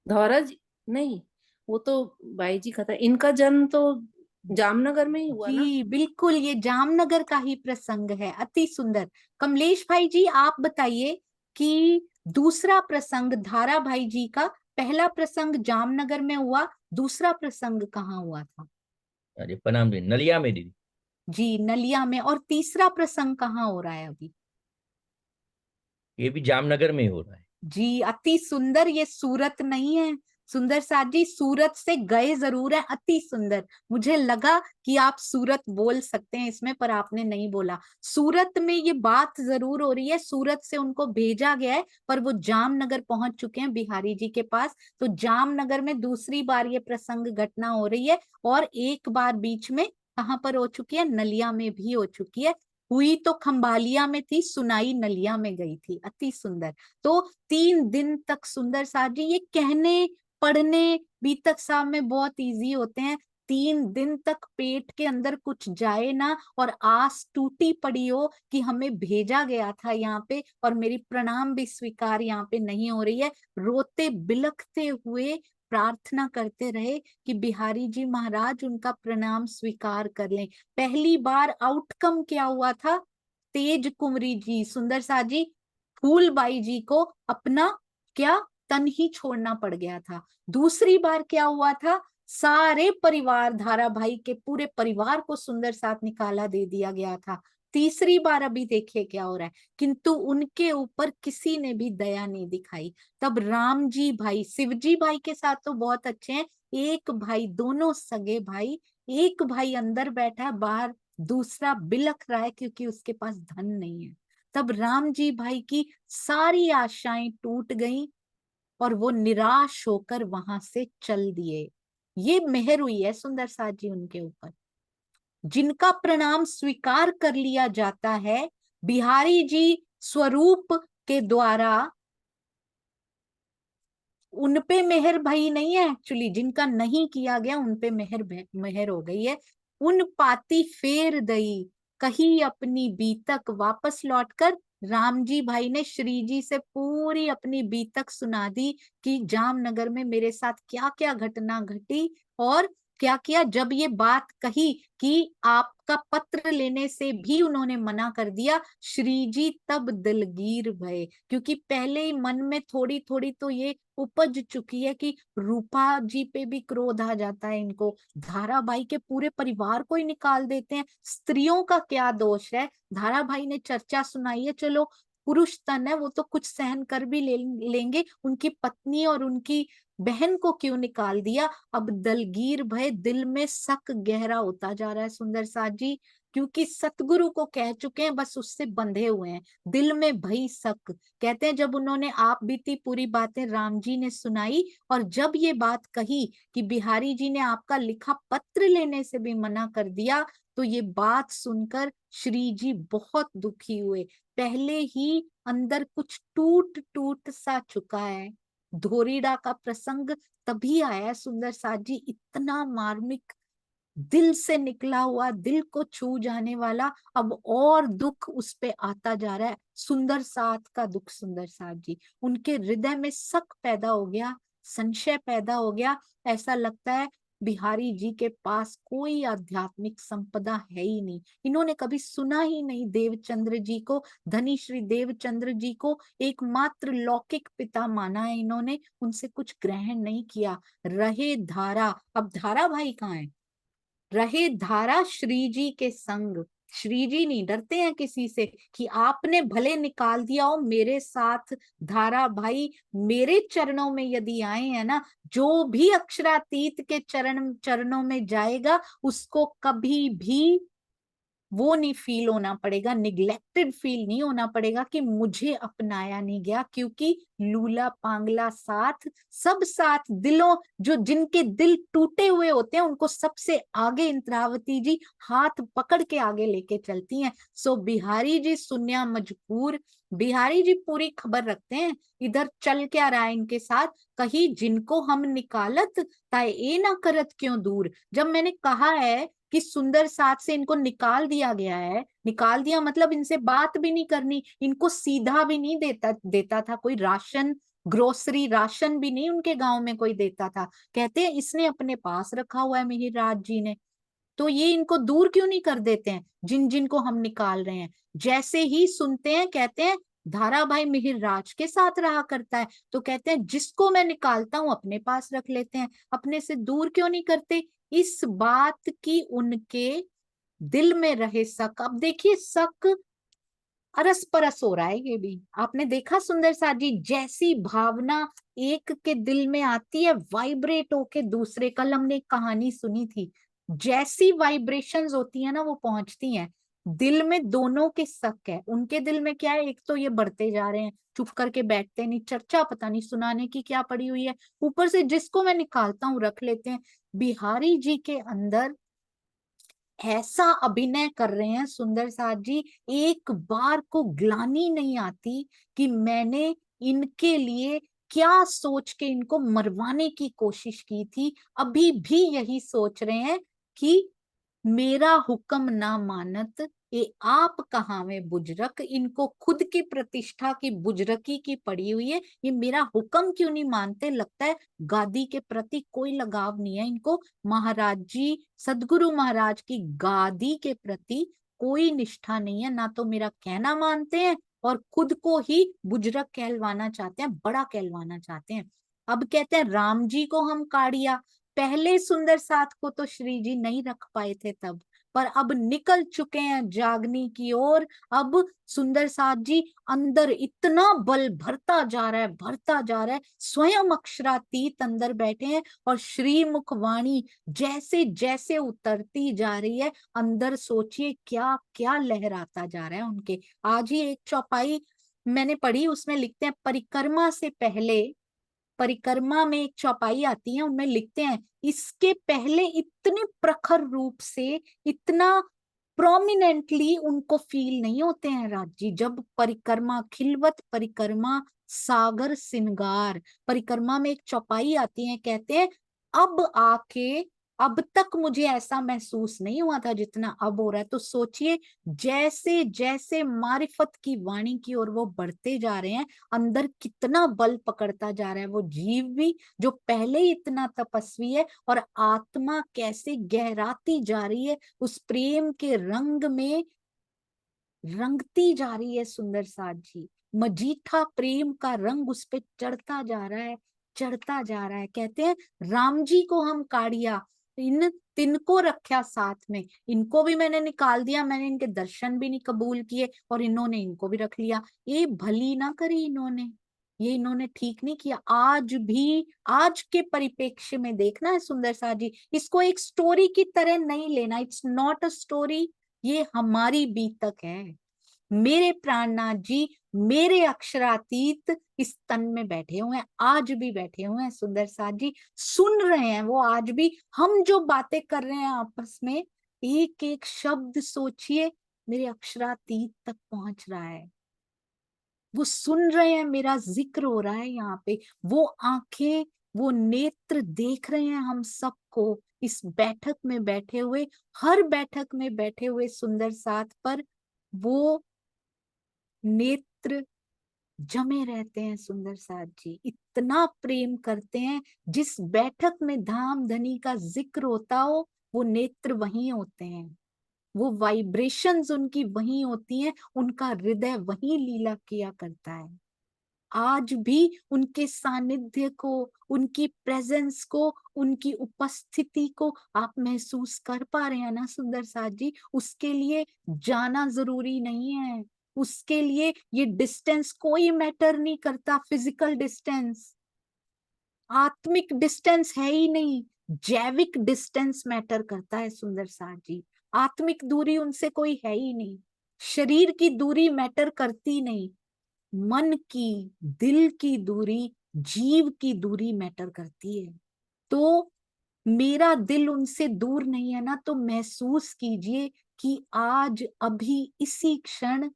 धौरज, नहीं, वो तो बाई जी का था, इनका जन्म तो जामनगर में ही हुआ ना। जी बिल्कुल, ये जामनगर का ही प्रसंग है, अति सुंदर। कमलेश भाई जी आप बताइए कि दूसरा प्रसंग धारा भाई जी का, पहला प्रसंग जामनगर में हुआ, दूसरा प्रसंग कहाँ हुआ था? अरे प्रणाम जी, नलिया में दीदी। जी नलिया में। और तीसरा प्रसंग कहाँ हो रहा है अभी? ये भी जामनगर में ही हो रहा है। जी अति सुंदर, ये सूरत नहीं है। सुंदर साथ जी सूरत से गए जरूर है, अति सुंदर। मुझे लगा कि आप सूरत बोल सकते हैं इसमें, पर आपने नहीं बोला। सूरत में ये बात जरूर हो रही है, सूरत से उनको भेजा गया है, पर वो जामनगर पहुंच चुके हैं बिहारी जी के पास। तो जामनगर में दूसरी बार ये प्रसंग घटना हो रही है, और एक बार बीच में कहाँ पर हो चुकी है, नलिया में भी हो चुकी है। हुई तो खंभालिया में थी, सुनाई नलिया में गई थी, अति सुंदर। तो 3 दिन तक सुंदर साथ जी, ये कहने पढ़ने बीतक साहब में बहुत इजी होते हैं। 3 दिन तक पेट के अंदर कुछ जाए ना, और आस टूटी पड़ी हो कि हमें भेजा गया था यहाँ पे, और मेरी प्रणाम भी स्वीकार यहाँ पे नहीं हो रही है। रोते बिलखते हुए प्रार्थना करते रहे कि बिहारी जी महाराज उनका प्रणाम स्वीकार कर लें। पहली बार आउटकम क्या हुआ था, तेज कुंवरी जी सुंदर सा जी, फूलबाई जी को अपना क्या तन ही छोड़ना पड़ गया था। दूसरी बार क्या हुआ था, सारे परिवार धारा भाई के पूरे परिवार को सुंदर साथ निकाला दे दिया गया था। तीसरी बार अभी देखिए क्या हो रहा है, किंतु उनके ऊपर किसी ने भी दया नहीं दिखाई। तब राम जी भाई शिवजी भाई के साथ तो बहुत अच्छे हैं, एक भाई, दोनों सगे भाई, एक भाई अंदर बैठा है, बाहर दूसरा बिलख रहा है क्योंकि उसके पास धन नहीं है। तब राम जी भाई की सारी आशाएं टूट गईं, और वो निराश होकर वहां से चल दिए। ये मेहर हुई है सुंदर साथ जी उनके ऊपर, जिनका प्रणाम स्वीकार कर लिया जाता है बिहारी जी स्वरूप के द्वारा। उनपे मेहर भई नहीं है, एक्चुअली जिनका नहीं किया गया उनपे मेहर हो गई है। उन पाती फेर दई, कही अपनी बीतक, वापस लौटकर राम जी भाई ने श्री जी से पूरी अपनी बीतक सुना दी कि जामनगर में मेरे साथ क्या क्या घटना घटी, और क्या किया। जब ये बात कही कि आपका पत्र लेने से भी उन्होंने मना कर दिया, श्री जी तब दिलगीर भये, क्योंकि पहले ही मन में थोड़ी थोड़ी तो ये उपज चुकी है कि रूपा जी पे भी क्रोध आ जाता है इनको, धाराबाई के पूरे परिवार को ही निकाल देते हैं। स्त्रियों का क्या दोष है, धाराभाई ने चर्चा सुनाई है, चलो पुरुष तन है वो तो कुछ सहन कर भी लेंगे, उनकी पत्नी और उनकी बहन को क्यों निकाल दिया। अब दलगीर भय, दिल में शक गहरा होता जा रहा है सुंदर साथ जी, क्योंकि सतगुरु को कह चुके हैं, बस उससे बंधे हुए हैं, दिल में भई शक। कहते हैं जब उन्होंने आप बीती पूरी बातें राम जी ने सुनाई, और जब ये बात कही कि बिहारी जी ने आपका लिखा पत्र लेने से भी मना कर दिया, तो ये बात सुनकर श्री जी बहुत दुखी हुए। पहले ही अंदर कुछ टूट टूट सा चुका है। धोरीडा का प्रसंग तभी आया है सुंदर साथ जी, इतना मार्मिक, दिल से निकला हुआ, दिल को छू जाने वाला, अब और दुख उस पे आता जा रहा है। सुंदर साथ का दुख, सुंदर साथ जी, उनके हृदय में शक पैदा हो गया, संशय पैदा हो गया। ऐसा लगता है बिहारी जी के पास कोई आध्यात्मिक संपदा है ही नहीं। इन्होंने कभी सुना ही नहीं देवचंद्र जी को, धनी श्री देवचंद्र जी को एकमात्र लौकिक पिता माना है इन्होंने, उनसे कुछ ग्रहण नहीं किया। रहे धारा, अब धारा भाई कहाँ है? रहे धारा श्री जी के संग। श्री जी नहीं डरते हैं किसी से कि आपने भले निकाल दिया हो मेरे साथ, धारा भाई मेरे चरणों में यदि आए हैं ना, जो भी अक्षरातीत के चरणों में जाएगा उसको कभी भी वो नहीं फील होना पड़ेगा, निग्लेक्टेड फील नहीं होना पड़ेगा कि मुझे अपनाया नहीं गया, क्योंकि लूला पांगला साथ, सब साथ, दिलों जो जिनके दिल टूटे हुए होते हैं उनको सबसे आगे इंद्रावती जी हाथ पकड़ के आगे लेके चलती हैं। सो बिहारी जी सुनिया मजबूर, बिहारी जी पूरी खबर रखते हैं इधर चल क्या रहा है इनके साथ। कहीं जिनको हम निकालत ताए ए ना करत क्यों दूर। जब मैंने कहा है कि सुंदर साथ से इनको निकाल दिया गया है, निकाल दिया मतलब इनसे बात भी नहीं करनी, इनको सीधा भी नहीं देता था कोई राशन, ग्रोसरी राशन भी नहीं उनके गांव में कोई देता था। कहते हैं इसने अपने पास रखा हुआ है मिहिरराज जी ने, तो ये इनको दूर क्यों नहीं कर देते हैं जिन जिन को हम निकाल रहे हैं। जैसे ही सुनते हैं कहते हैं धारा भाई मिहिरराज के साथ रहा करता है, तो कहते हैं जिसको मैं निकालता हूं अपने पास रख लेते हैं, अपने से दूर क्यों नहीं करते। इस बात की उनके दिल में रहे शक। अब देखिए शक अरस परस हो रहा है, ये भी आपने देखा सुंदर साथ जी, जैसी भावना एक के दिल में आती है वाइब्रेट होके दूसरे, कल हमने एक कहानी सुनी थी, जैसी वाइब्रेशंस होती है ना वो पहुंचती हैं दिल में। दोनों के शक है, उनके दिल में क्या है, एक तो ये बढ़ते जा रहे हैं, चुप करके बैठते नहीं, चर्चा पता नहीं सुनाने की क्या पड़ी हुई है, ऊपर से जिसको मैं निकालता हूँ रख लेते हैं। बिहारी जी के अंदर ऐसा अभिनय कर रहे हैं सुंदर साथ जी, एक बार को ग्लानि नहीं आती कि मैंने इनके लिए क्या सोच के इनको मरवाने की कोशिश की थी। अभी भी यही सोच रहे हैं कि मेरा हुक्म ना मानत ये आप कहाँ में बुजरक। इनको खुद की प्रतिष्ठा की बुजरकी की पड़ी हुई है, ये मेरा हुक्म क्यों नहीं मानते। लगता है गादी के प्रति कोई लगाव नहीं है इनको, महाराज जी सदगुरु महाराज की गादी के प्रति कोई निष्ठा नहीं है, ना तो मेरा कहना मानते हैं और खुद को ही बुजरक कहलवाना चाहते हैं, बड़ा कहलवाना चाहते हैं। अब कहते हैं राम जी को हम काढ़िया, पहले सुंदर साथ को तो श्री जी नहीं रख पाए थे तब, पर अब निकल चुके हैं जागनी की ओर। अब सुंदर साथ जी अंदर इतना बल भरता जा रहा है, भरता जा रहा है, स्वयं अक्षरातीत अंदर बैठे हैं और श्रीमुख वाणी जैसे जैसे उतरती जा रही है अंदर, सोचिए क्या क्या लहराता जा रहा है उनके। आज ही एक चौपाई मैंने पढ़ी, उसमें लिखते हैं परिक्रमा से पहले, परिक्रमा में एक चौपाई आती है उनमें लिखते हैं इसके पहले इतने प्रखर रूप से, इतना प्रोमिनेंटली उनको फील नहीं होते हैं राज जी। जब परिक्रमा खिलवत परिक्रमा सागर सिंगार, परिक्रमा में एक चौपाई आती है, कहते हैं अब आके, अब तक मुझे ऐसा महसूस नहीं हुआ था जितना अब हो रहा है। तो सोचिए जैसे जैसे मारिफत की वाणी की ओर वो बढ़ते जा रहे हैं, अंदर कितना बल पकड़ता जा रहा है वो जीव भी जो पहले ही इतना तपस्वी है, और आत्मा कैसे गहराती जा रही है उस प्रेम के रंग में, रंगती जा रही है सुंदर साथ जी। मजीठा प्रेम का रंग उस पे चढ़ता जा रहा है, चढ़ता जा रहा है। कहते हैं राम जी को हम काढ़िया, इन तिनको रखा साथ में, इनको भी मैंने निकाल दिया, मैंने इनके दर्शन भी नहीं कबूल किए और इन्होंने इनको भी रख लिया। ये भली ना करी इन्होंने, ये इन्होंने ठीक नहीं किया। आज भी आज के परिप्रेक्ष्य में देखना है सुंदर साथ जी, इसको एक स्टोरी की तरह नहीं लेना, इट्स नॉट अ स्टोरी, ये हमारी बीतक है। मेरे प्राणनाथ जी मेरे अक्षरातीत इस तन में बैठे हुए हैं, आज भी बैठे हुए हैं सुंदर साथ जी, सुन रहे हैं वो आज भी। हम जो बातें कर रहे हैं आपस में, एक एक शब्द सोचिए मेरे अक्षरातीत तक पहुंच रहा है, वो सुन रहे हैं, मेरा जिक्र हो रहा है यहाँ पे, वो आंखें वो नेत्र देख रहे हैं हम सबको इस बैठक में बैठे हुए, हर बैठक में बैठे हुए सुंदर साथ पर वो नेत्र जमे रहते हैं सुंदर साथ जी। इतना इतना प्रेम करते हैं, जिस बैठक में धाम धनी का जिक्र होता हो वो नेत्र वहीं होते हैं, वो वाइब्रेशंस उनकी वहीं होती हैं, उनका हृदय वहीं लीला किया करता है। आज भी उनके सानिध्य को, उनकी प्रेजेंस को, उनकी उपस्थिति को आप महसूस कर पा रहे हैं ना सुंदर साथ जी? उसके लिए जाना जरूरी नहीं है, उसके लिए ये डिस्टेंस कोई मैटर नहीं करता, फिजिकल डिस्टेंस, आत्मिक डिस्टेंस है ही नहीं, जैविक डिस्टेंस मैटर करता है सुंदर साथ जी। आत्मिक दूरी उनसे कोई है ही नहीं, शरीर की दूरी मैटर करती नहीं, मन की, दिल की दूरी, जीव की दूरी मैटर करती है। तो मेरा दिल उनसे दूर नहीं है ना, तो महसूस कीजिए कि आज अभी इसी क्षण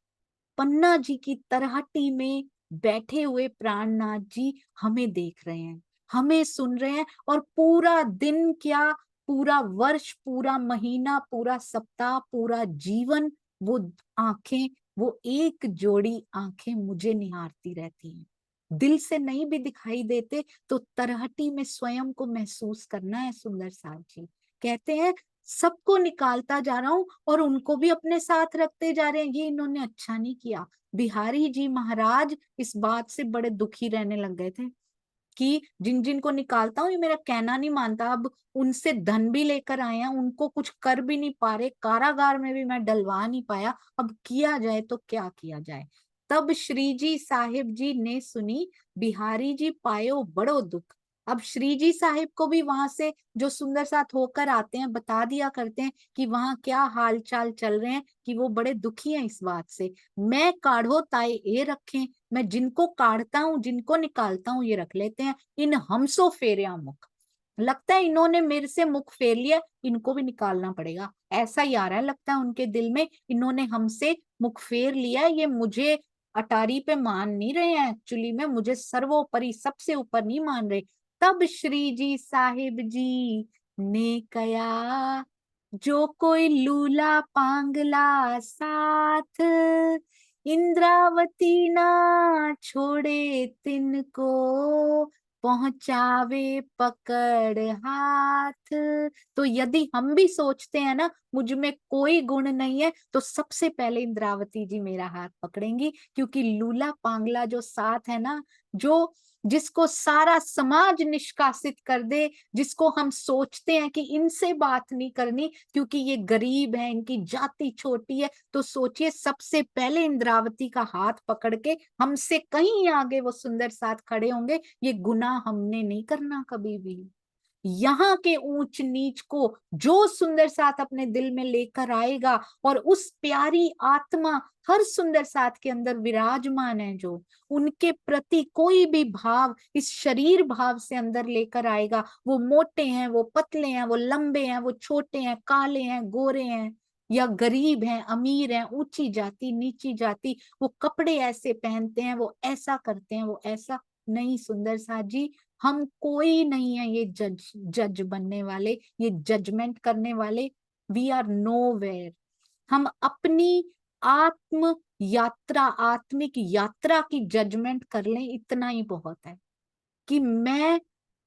पन्ना जी की तरहटी में बैठे हुए प्राणनाथ जी हमें देख रहे हैं, हमें सुन रहे हैं, और पूरा दिन क्या, पूरा वर्ष, पूरा महीना, पूरा सप्ताह, पूरा जीवन वो आंखें, वो एक जोड़ी आंखें मुझे निहारती रहती हैं। दिल से नहीं भी दिखाई देते तो तरहटी में स्वयं को महसूस करना है सुंदर साथ जी। कहते हैं सबको निकालता जा रहा हूं और उनको भी अपने साथ रखते जा रहे हैं, ये इन्होंने अच्छा नहीं किया। बिहारी जी महाराज इस बात से बड़े दुखी रहने लग गए थे कि जिन जिन को निकालता हूँ ये मेरा कहना नहीं मानता, अब उनसे धन भी लेकर आए हैं, उनको कुछ कर भी नहीं पा रहे, कारागार में भी मैं डलवा नहीं पाया, अब किया जाए तो क्या किया जाए। तब श्री जी साहिब जी ने सुनी, बिहारी जी पायो बड़ो दुख। अब श्री जी साहिब को भी वहां से जो सुंदर साथ होकर आते हैं बता दिया करते हैं कि वहां क्या हाल चाल चल रहे हैं, कि वो बड़े दुखी हैं इस बात से। मैं काढ़ो ताए ये रखें, मैं जिनको काढ़ता हूँ, जिनको निकालता हूँ, ये रख लेते हैं, इन हमसो फेरिया मुख। लगता है इन्होंने मेरे से मुख फेर लिया, इनको भी निकालना पड़ेगा, ऐसा ही आ रहा है लगता है उनके दिल में, इन्होंने हमसे मुख फेर लिया, ये मुझे अटारी पे मान नहीं रहे हैं, एक्चुअली में मुझे सर्वोपरि सबसे ऊपर नहीं मान रहे। तब श्री जी साहिब जी ने कया, जो कोई लूला पांगला साथ, इंद्रावती ना छोड़े तिनको, पहुंचावे पकड़ हाथ। तो यदि हम भी सोचते हैं ना मुझ में कोई गुण नहीं है, तो सबसे पहले इंद्रावती जी मेरा हाथ पकड़ेंगी, क्योंकि लूला पांगला जो साथ है ना, जो जिसको सारा समाज निष्कासित कर दे, जिसको हम सोचते हैं कि इनसे बात नहीं करनी क्योंकि ये गरीब है, इनकी जाति छोटी है, तो सोचिए सबसे पहले इंद्रावती का हाथ पकड़ के हमसे कहीं आगे वो सुंदर साथ खड़े होंगे। ये गुनाह हमने नहीं करना कभी भी। यहाँ के ऊंच नीच को जो सुंदर साथ अपने दिल में लेकर आएगा, और उस प्यारी आत्मा हर सुंदर साथ के अंदर विराजमान है, जो उनके प्रति कोई भी भाव इस शरीर भाव से अंदर लेकर आएगा, वो मोटे हैं, वो पतले हैं, वो लंबे हैं, वो छोटे हैं, काले हैं, गोरे हैं, या गरीब हैं, अमीर हैं, ऊंची जाति, नीची जाति, वो कपड़े ऐसे पहनते हैं, वो ऐसा करते हैं, वो ऐसा नहीं। सुंदर साथ जी, हम कोई नहीं है ये जज बनने वाले, ये जजमेंट करने वाले। We are nowhere. हम अपनी आत्म यात्रा, आत्मिक यात्रा की जजमेंट कर लें, इतना ही बहुत है कि मैं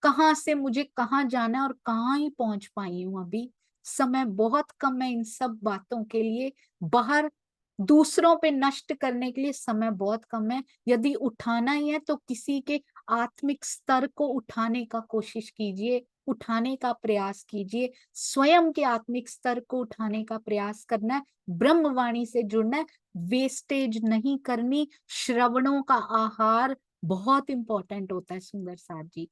कहाँ से, मुझे कहाँ जाना है और कहाँ ही पहुंच पाई हूँ। अभी समय बहुत कम है इन सब बातों के लिए, बाहर दूसरों पे नष्ट करने के लिए समय बहुत कम है। यदि उठाना ही है तो किसी के आत्मिक स्तर को उठाने का कोशिश कीजिए, उठाने का प्रयास कीजिए, स्वयं के आत्मिक स्तर को उठाने का प्रयास करना है, ब्रह्मवाणी से जुड़ना है, वेस्टेज नहीं करनी। श्रवणों का आहार बहुत इंपॉर्टेंट होता है सुंदर साथ जी।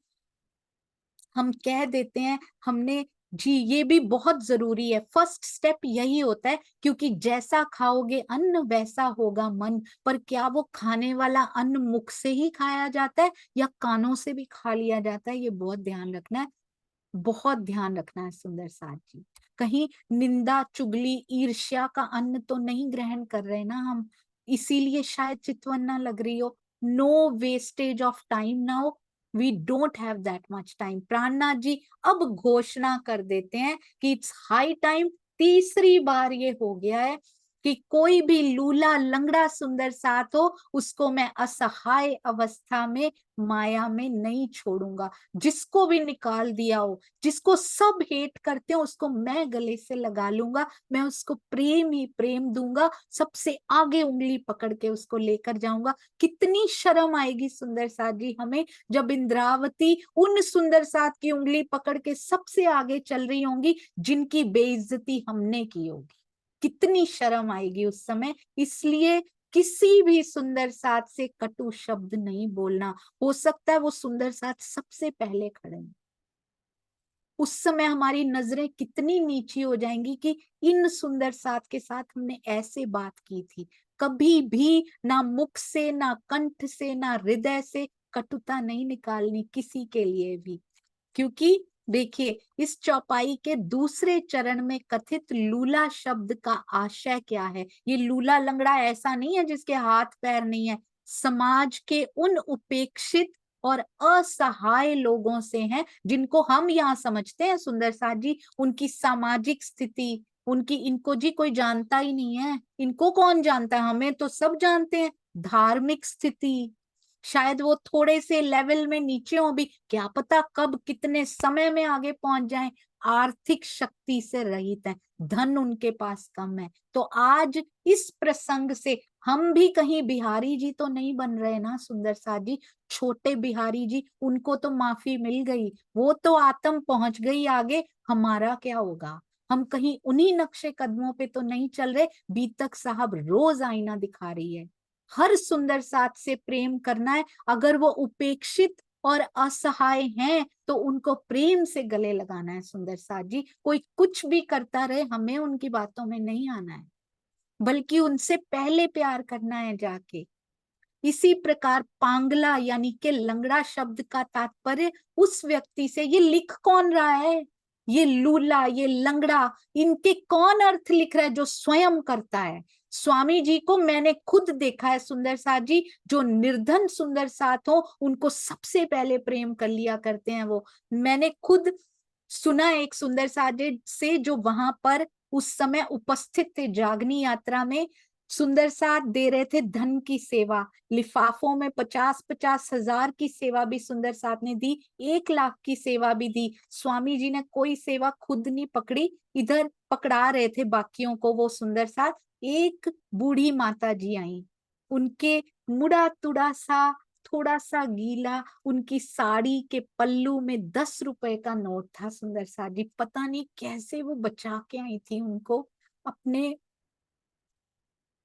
हम कह देते हैं हमने जी, ये भी बहुत जरूरी है, फर्स्ट स्टेप यही होता है, क्योंकि जैसा खाओगे अन्न वैसा होगा मन। पर क्या वो खाने वाला अन्न मुख से ही खाया जाता है या कानों से भी खा लिया जाता है, ये बहुत ध्यान रखना है, बहुत ध्यान रखना है सुंदर साथ जी। कहीं निंदा, चुगली, ईर्ष्या का अन्न तो नहीं ग्रहण कर रहे ना हम, इसीलिए शायद चितवन ना लग रही हो। नो वेस्टेज ऑफ टाइम ना हो, we don't have that much time. Prannath ji अब घोषणा कर देते हैं कि इट्स हाई टाइम, तीसरी बार ये हो गया है कि कोई भी लूला लंगड़ा सुंदर साथ हो उसको मैं असहाय अवस्था में माया में नहीं छोड़ूंगा। जिसको भी निकाल दिया हो, जिसको सब हेट करते हो, उसको मैं गले से लगा लूंगा, मैं उसको प्रेम ही प्रेम दूंगा, सबसे आगे उंगली पकड़ के उसको लेकर जाऊंगा। कितनी शर्म आएगी सुंदर साथ जी हमें, जब इंद्रावती उन सुंदर साथ की उंगली पकड़ के सबसे आगे चल रही होंगी जिनकी बेइज्जती हमने की होगी। कितनी शर्म आएगी उस समय। इसलिए किसी भी सुंदर साथ से कटु शब्द नहीं बोलना। हो सकता है वो सुंदर साथ सबसे पहले खड़े हैं, उस समय हमारी नजरें कितनी नीची हो जाएंगी कि इन सुंदर साथ के साथ हमने ऐसे बात की थी। कभी भी ना मुख से, ना कंठ से, ना हृदय से कटुता नहीं निकालनी किसी के लिए भी। क्योंकि देखिए इस चौपाई के दूसरे चरण में कथित लूला शब्द का आशय क्या है। ये लूला लंगड़ा ऐसा नहीं है जिसके हाथ पैर नहीं है, समाज के उन उपेक्षित और असहाय लोगों से हैं जिनको हम यहाँ समझते हैं सुंदर साथ जी उनकी सामाजिक स्थिति, उनकी, इनको जी कोई जानता ही नहीं है। इनको कौन जानता है, हमें तो सब जानते हैं। धार्मिक स्थिति, शायद वो थोड़े से लेवल में नीचे हो भी, क्या पता कब कितने समय में आगे पहुंच जाएं। आर्थिक शक्ति से रहित है, धन उनके पास कम है। तो आज इस प्रसंग से हम भी कहीं बिहारी जी तो नहीं बन रहे ना सुंदर साथ जी। छोटे बिहारी जी, उनको तो माफी मिल गई, वो तो आत्म पहुंच गई आगे। हमारा क्या होगा? हम कहीं उन्हीं नक्शे कदमों पे तो नहीं चल रहे। बीतक साहब रोज आईना दिखा रही है, हर सुंदर साथ से प्रेम करना है। अगर वो उपेक्षित और असहाय हैं तो उनको प्रेम से गले लगाना है सुंदर साथ जी। कोई कुछ भी करता रहे, हमें उनकी बातों में नहीं आना है, बल्कि उनसे पहले प्यार करना है जाके। इसी प्रकार पांगला यानी कि लंगड़ा शब्द का तात्पर्य उस व्यक्ति से, ये लिख कौन रहा है, ये लूला, ये लंगड़ा, इनके कौन अर्थ लिख रहा है? जो स्वयं करता है। स्वामी जी को मैंने खुद देखा है सुंदर साथ जी, जो निर्धन सुंदर साथ हो उनको सबसे पहले प्रेम कर लिया करते हैं वो। मैंने खुद सुना एक सुंदर साथ जी से जो वहां पर उस समय उपस्थित थे जागनी यात्रा में, सुंदर साथ दे रहे थे धन की सेवा, लिफाफों में 50-50 हजार की सेवा भी सुंदर साथ ने दी, 1 लाख की सेवा भी दी। स्वामी जी ने कोई सेवा खुद नहीं पकड़ी, इधर पकड़ा रहे थे बाकियों को वो सुंदर साथ। एक बूढ़ी माता जी आई, उनके मुड़ा तुड़ा सा, थोड़ा सा गीला, उनकी साड़ी के पल्लू में 10 रुपए का नोट था सुंदर साथ जी। पता नहीं कैसे वो बचा के आई थी उनको अपने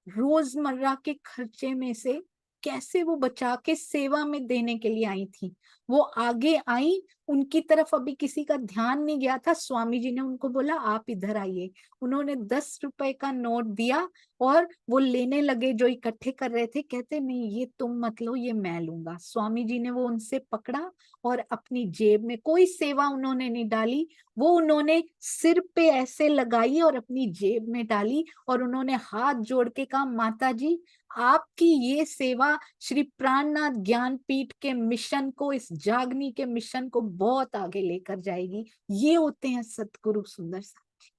रोजमर्रा के खर्चे में से, कैसे वो बचा के सेवा में देने के लिए आई थी। वो आगे आई, उनकी तरफ अभी किसी का ध्यान नहीं गया था। स्वामी जी ने उनको बोला आप इधर आइए। उन्होंने 10 रुपए का नोट दिया और वो लेने लगे, जो इकट्ठे कर रहे थे। कहते नहीं ये तुम मत लो, ये मैं लूंगा। स्वामी जी ने वो उनसे पकड़ा और अपनी जेब में, कोई सेवा उन्होंने नहीं डाली, वो उन्होंने सिर पे ऐसे लगाई और अपनी जेब में डाली और उन्होंने हाथ जोड़ के कहा माता जी आपकी ये सेवा श्री प्राणनाथ ज्ञानपीठ के मिशन को, इस जागनी के मिशन को बहुत आगे लेकर जाएगी। ये होते हैं सतगुरु सुंदर साथ।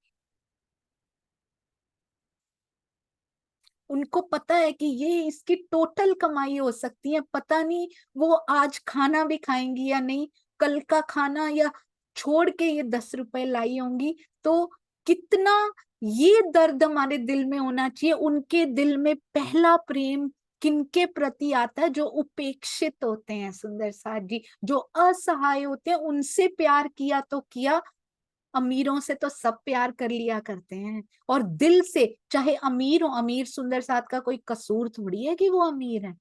उनको पता है कि ये इसकी टोटल कमाई हो सकती है, पता नहीं वो आज खाना भी खाएंगी या नहीं, कल का खाना या छोड़ के ये 10 रुपए लाई होंगी। तो कितना ये दर्द हमारे दिल में होना चाहिए। उनके दिल में पहला प्रेम किनके प्रति आता है? जो उपेक्षित होते हैं सुंदर साथ जी, जो असहाय होते हैं, उनसे प्यार किया तो किया। अमीरों से तो सब प्यार कर लिया करते हैं, और दिल से, चाहे अमीर हो, अमीर सुंदर साथ का कोई कसूर थोड़ी है कि वो अमीर है।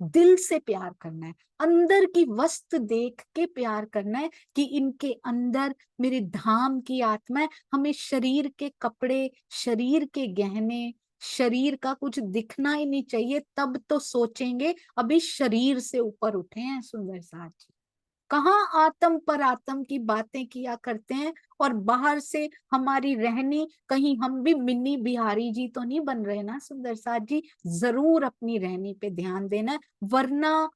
दिल से प्यार करना है, अंदर की वस्तु देख के प्यार करना है कि इनके अंदर मेरे धाम की आत्मा है। हमें शरीर के कपड़े, शरीर के गहने, शरीर का कुछ दिखना ही नहीं चाहिए, तब तो सोचेंगे। अभी शरीर से ऊपर उठे हैं सुंदर साथ जी, कहाँ आत्म पर आत्म की बातें किया करते हैं। और बाहर से हमारी रहनी, कहीं हम भी मिन्नी बिहारी जी तो नहीं बन रहे ना सुंदर साथ जी। जरूर अपनी रहनी पे ध्यान देना है, वरना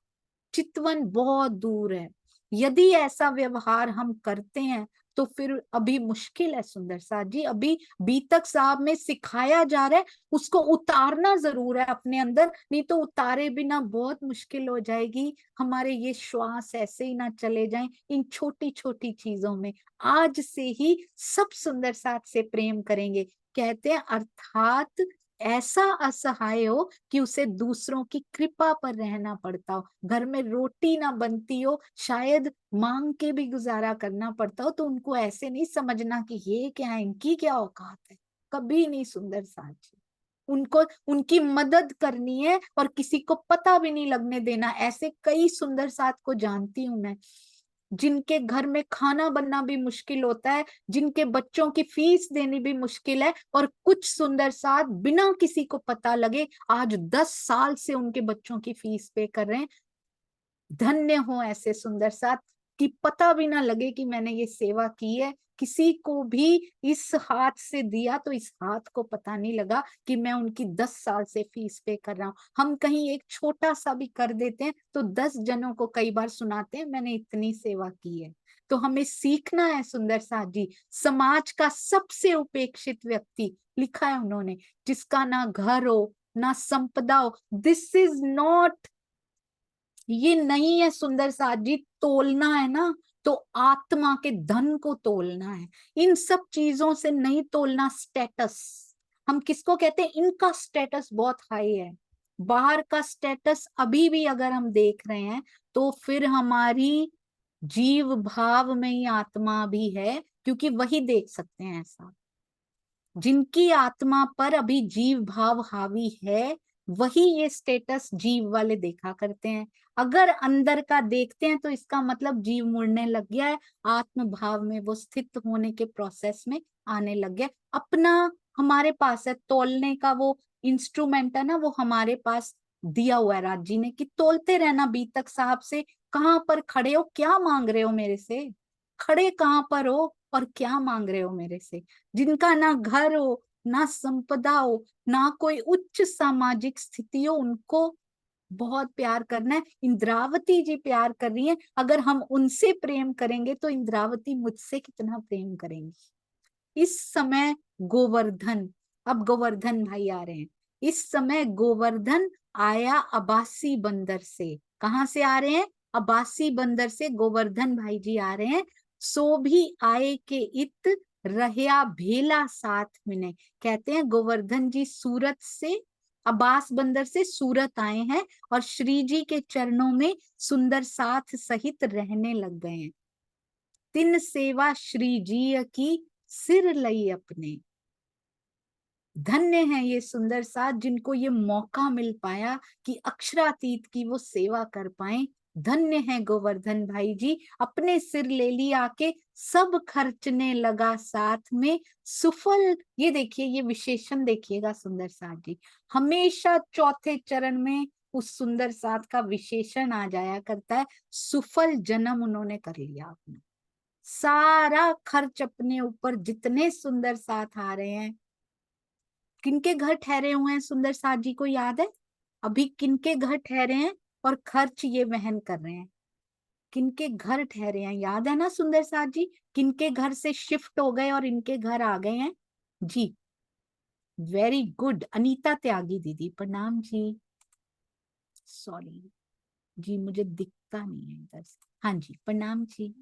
चितवन बहुत दूर है। यदि ऐसा व्यवहार हम करते हैं तो फिर अभी मुश्किल है सुंदर साथ जी। अभी बीतक साहब में सिखाया जा रहा है, उसको उतारना जरूर है अपने अंदर, नहीं तो उतारे बिना बहुत मुश्किल हो जाएगी। हमारे ये श्वास ऐसे ही ना चले जाएं इन छोटी छोटी चीजों में। आज से ही सब सुंदर साथ से प्रेम करेंगे। कहते हैं अर्थात ऐसा असहाय हो कि उसे दूसरों की कृपा पर रहना पड़ता हो, घर में रोटी ना बनती हो, शायद मांग के भी गुजारा करना पड़ता हो, तो उनको ऐसे नहीं समझना कि ये क्या है, इनकी क्या औकात है। कभी नहीं सुंदर साथ जी। उनको उनकी मदद करनी है और किसी को पता भी नहीं लगने देना। ऐसे कई सुंदर साथ को जानती हूं मैं, जिनके घर में खाना बनना भी मुश्किल होता है, जिनके बच्चों की फीस देनी भी मुश्किल है, और कुछ सुंदर साथ बिना किसी को पता लगे आज 10 साल से उनके बच्चों की फीस पे कर रहे हैं। धन्य हो ऐसे सुंदर साथ कि पता भी ना लगे कि मैंने ये सेवा की है। किसी को भी इस हाथ से दिया तो इस हाथ को पता नहीं लगा कि मैं उनकी 10 साल से फीस पे कर रहा हूँ। हम कहीं एक छोटा सा भी कर देते हैं तो 10 जनों को कई बार सुनाते हैं मैंने इतनी सेवा की है। तो हमें सीखना है सुंदर साथ जी। समाज का सबसे उपेक्षित व्यक्ति लिखा है उन्होंने, जिसका ना घर हो ना संपदा हो। दिस इज नॉट, ये नहीं है सुंदर साथ जी। तोलना है ना तो आत्मा के धन को तोलना है, इन सब चीजों से नहीं तोलना। स्टेटस, हम किसको कहते हैं, इनका स्टेटस बहुत हाई है। बाहर का स्टेटस अभी भी अगर हम देख रहे हैं तो फिर हमारी जीव भाव में ही आत्मा भी है, क्योंकि वही देख सकते हैं ऐसा। जिनकी आत्मा पर अभी जीव भाव हावी है वही ये स्टेटस जीव वाले देखा करते हैं। अगर अंदर का देखते हैं तो इसका मतलब जीव मुड़ने लग गया है, आत्म भाव में वो स्थित होने के प्रोसेस में आने लग गया। अपना हमारे पास है तोलने का वो इंस्ट्रूमेंट है ना, वो हमारे पास दिया हुआ है राज जी ने कि तोलते रहना। बीतक साहब से कहाँ पर खड़े हो, क्या मांग रहे हो मेरे से, खड़े कहाँ पर हो और क्या मांग रहे हो मेरे से। जिनका ना घर हो ना संपदा हो ना कोई उच्च सामाजिक स्थिति हो, उनको बहुत प्यार करना है। इंद्रावती जी प्यार कर रही हैं, अगर हम उनसे प्रेम करेंगे तो इंद्रावती मुझसे कितना प्रेम करेंगी। इस समय गोवर्धन, अब गोवर्धन भाई आ रहे हैं। इस समय गोवर्धन आया अबासी बंदर से। कहाँ से आ रहे हैं, अबासी बंदर से गोवर्धन भाई जी आ रहे हैं। सो भी आए के इत रहया भेला साथ में। कहते हैं गोवर्धन जी सूरत से, अबास बंदर से सूरत आए हैं और श्री जी के चरणों में सुंदर साथ सहित रहने लग गए हैं। तिन सेवा श्री जी की सिर लई अपने। धन्य है ये सुंदर साथ जिनको ये मौका मिल पाया कि अक्षरातीत की वो सेवा कर पाए। धन्य है गोवर्धन भाई जी, अपने सिर ले लिया आके सब खर्चने लगा साथ में सुफल। ये देखिए, ये विशेषण देखिएगा सुंदर साथ जी, हमेशा चौथे चरण में उस सुंदर साथ का विशेषण आ जाया करता है। सुफल जन्म उन्होंने कर लिया अपना, सारा खर्च अपने ऊपर। जितने सुंदर साथ आ रहे हैं, किनके घर ठहरे हुए हैं सुंदर साथ जी को याद है? अभी किनके घर ठहरे हैं और खर्च ये वहन कर रहे हैं? किनके घर ठहरे हैं याद है ना सुंदर साथ जी? किनके घर से शिफ्ट हो गए और इनके घर आ गए हैं जी? वेरी गुड अनीता त्यागी दीदी, प्रणाम जी। सॉरी जी, मुझे दिखता नहीं है इधर से। हाँ जी, प्रणाम जी।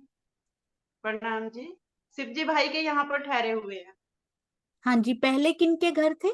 प्रणाम जी। शिवजी भाई के यहाँ पर ठहरे हुए हैं। हाँ जी, पहले किनके घर थे?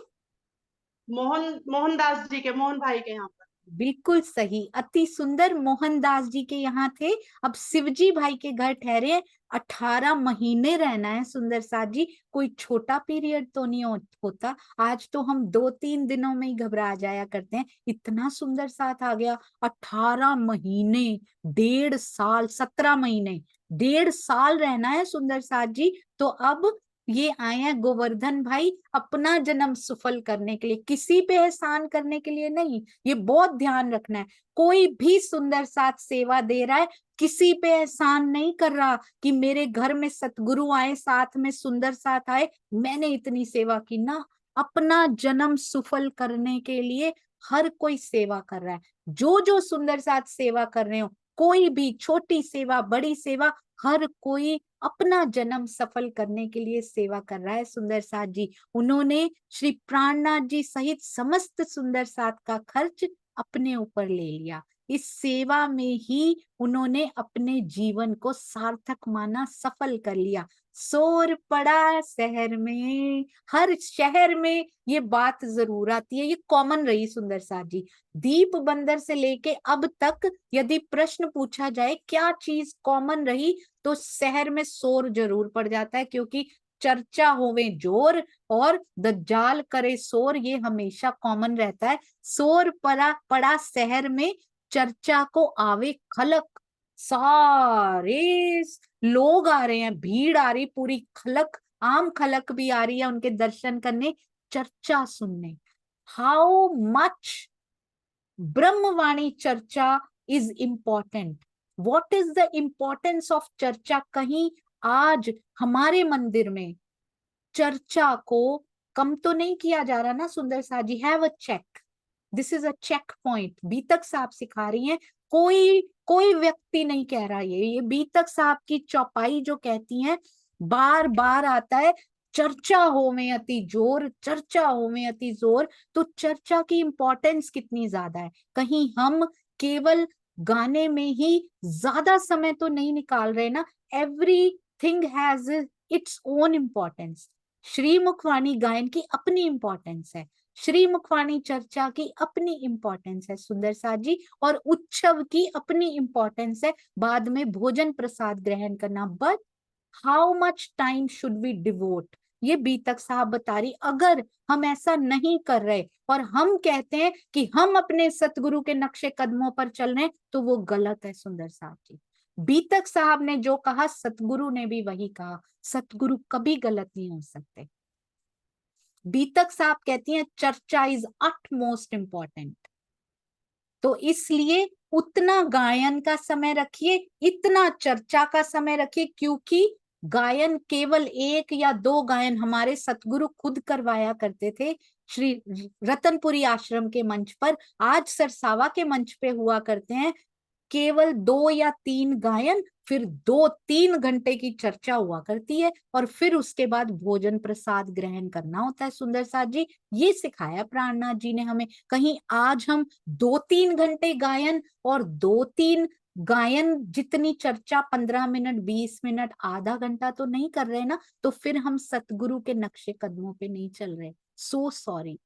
मोहनदास जी के, मोहन भाई के यहाँ पर। बिल्कुल सही, अति सुंदर, मोहनदास जी के यहाँ थे। अब शिवजी भाई के घर ठहरे। 18 महीने रहना है सुंदर साथ जी, कोई छोटा पीरियड तो नहीं होता। आज तो हम 2-3 दिनों में ही घबरा जाया करते हैं, इतना सुंदर साथ आ गया। 18 महीने, 1.5 साल, 17 महीने, 1.5 साल रहना है सुंदर साथ जी। तो अब ये आए हैं गोवर्धन भाई अपना जन्म सफल करने के लिए, किसी पे एहसान करने के लिए नहीं। ये बहुत ध्यान रखना है, कोई भी सुंदर साथ सेवा दे रहा है किसी पे एहसान नहीं कर रहा कि मेरे घर में सतगुरु आए, साथ में सुंदर साथ आए, मैंने इतनी सेवा की ना। अपना जन्म सफल करने के लिए हर कोई सेवा कर रहा है। जो जो सुंदर साथ सेवा कर रहे हो, कोई भी छोटी सेवा बड़ी सेवा, हर कोई अपना जन्म सफल करने के लिए सेवा कर रहा है। सुंदर साथ जी, उन्होंने श्री प्राणनाथ जी सहित समस्त सुंदर साथ का खर्च अपने ऊपर ले लिया। इस सेवा में ही उन्होंने अपने जीवन को सार्थक माना, सफल कर लिया। शोर पड़ा शहर में, हर शहर में ये बात जरूर आती है, ये कॉमन रही सुंदर साथ जी। दीप बंदर से लेके अब तक यदि प्रश्न पूछा जाए क्या चीज कॉमन रही, तो शहर में शोर जरूर पड़ जाता है, क्योंकि चर्चा होवे जोर और दज्जाल करे शोर, ये हमेशा कॉमन रहता है। शोर पड़ा शहर में, चर्चा को आवे खलक, सारे लोग आ रहे हैं, भीड़ आ रही, पूरी खलक, आम खलक भी आ रही है उनके दर्शन करने, चर्चा सुनने। हाउ मच ब्रह्मवाणी चर्चा is important, what is the importance of चर्चा। कहीं आज हमारे मंदिर में चर्चा को कम तो नहीं किया जा रहा ना Sundar Saath ji. Have a check, this is a check point. Beetak Sahab सिखा रही हैं, कोई व्यक्ति नहीं कह रहा, ये बीतक साहब की चौपाई जो कहती हैं, बार बार आता है चर्चा हो में अति जोर, चर्चा हो में अति जोर। तो चर्चा की इंपॉर्टेंस कितनी ज्यादा है। कहीं हम केवल गाने में ही ज्यादा समय तो नहीं निकाल रहे ना। Everything has its own importance. Shrimukhvani गायन की अपनी इंपॉर्टेंस है, श्रीमुखवाणी चर्चा की अपनी इंपॉर्टेंस है सुंदर साथ जी, और उत्सव की अपनी इंपॉर्टेंस है, बाद में भोजन प्रसाद ग्रहण करना। But how much time should we devote, ये बीतक साहब बता रही। अगर हम ऐसा नहीं कर रहे और हम कहते हैं कि हम अपने सतगुरु के नक्शे कदमों पर चल रहे हैं, तो वो गलत है सुंदर साहब जी। बीतक साहब ने जो कहा, सतगुरु ने भी वही कहा। सतगुरु कभी गलत नहीं हो सकते। बीतक साहब कहती हैं चर्चा इज अटमोस्ट इंपॉर्टेंट, तो इसलिए उतना गायन का समय रखिए, इतना चर्चा का समय रखिए, क्योंकि गायन केवल एक या दो गायन हमारे सतगुरु खुद करवाया करते थे श्री रतनपुरी आश्रम के मंच पर, आज सरसावा के मंच पे हुआ करते हैं। केवल 2 या 3 गायन, फिर 2-3 घंटे की चर्चा हुआ करती है, और फिर उसके बाद भोजन प्रसाद ग्रहण करना होता है सुंदर साथ जी। ये सिखाया प्राणनाथ जी ने हमें। कहीं आज हम 2-3 घंटे गायन और 2-3 गायन जितनी चर्चा 15 मिनट 20 मिनट आधा घंटा तो नहीं कर रहे ना, तो फिर हम सतगुरु के नक्शे कदमों पे नहीं चल रहे। So sorry.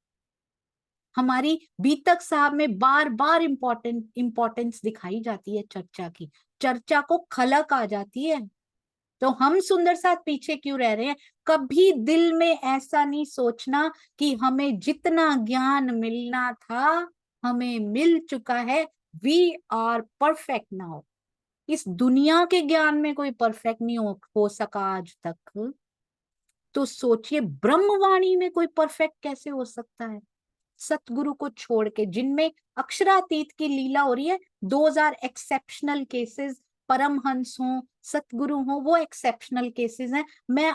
हमारी बीतक साहब में बार बार इंपॉर्टेंस दिखाई जाती है चर्चा की, चर्चा को खलक आ जाती है। तो हम सुंदर साथ पीछे क्यों रह रहे हैं। कभी दिल में ऐसा नहीं सोचना कि हमें जितना ज्ञान मिलना था हमें मिल चुका है, वी आर परफेक्ट नाउ। इस दुनिया के ज्ञान में कोई परफेक्ट नहीं हो सका आज तक, तो सोचिए ब्रह्मवाणी में कोई परफेक्ट कैसे हो सकता है। सतगुरु को छोड़ के, जिनमें अक्षरातीत की लीला हो रही है, 2000 एक्सेप्शनल केसेस, परमहंस हो, सतगुरु हो, वो एक्सेप्शनल केसेस हैं। मैं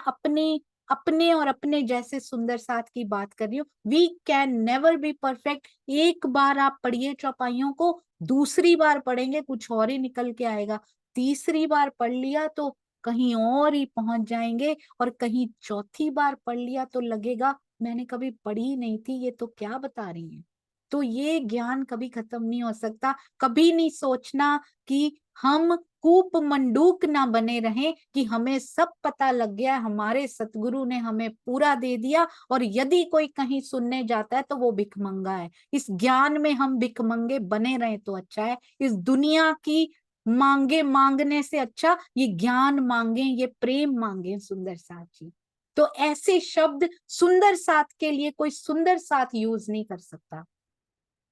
अपने और अपने जैसे सुंदर साथ की बात कर रही हूँ। We can never be perfect. एक बार आप पढ़िए चौपाइयों को, दूसरी बार पढ़ेंगे कुछ और ही निकल के आएगा, तीसरी बार पढ़ लिया तो कहीं और ही पहुंच जाएंगे, और कहीं चौथी बार पढ़ लिया तो लगेगा मैंने कभी पढ़ी ही नहीं थी, ये तो क्या बता रही हैं। तो ये ज्ञान कभी खत्म नहीं हो सकता। कभी नहीं सोचना कि हम कूप मंडूक ना बने रहें कि हमें सब पता लग गया, हमारे सतगुरु ने हमें पूरा दे दिया, और यदि कोई कहीं सुनने जाता है तो वो भिखमंगा है। इस ज्ञान में हम भिखमंगे बने रहे तो अच्छा है। इस दुनिया की मांगे मांगने से अच्छा ये ज्ञान मांगे, ये प्रेम मांगे सुंदर साथ जी। तो ऐसे शब्द सुंदर साथ के लिए कोई सुंदर साथ यूज नहीं कर सकता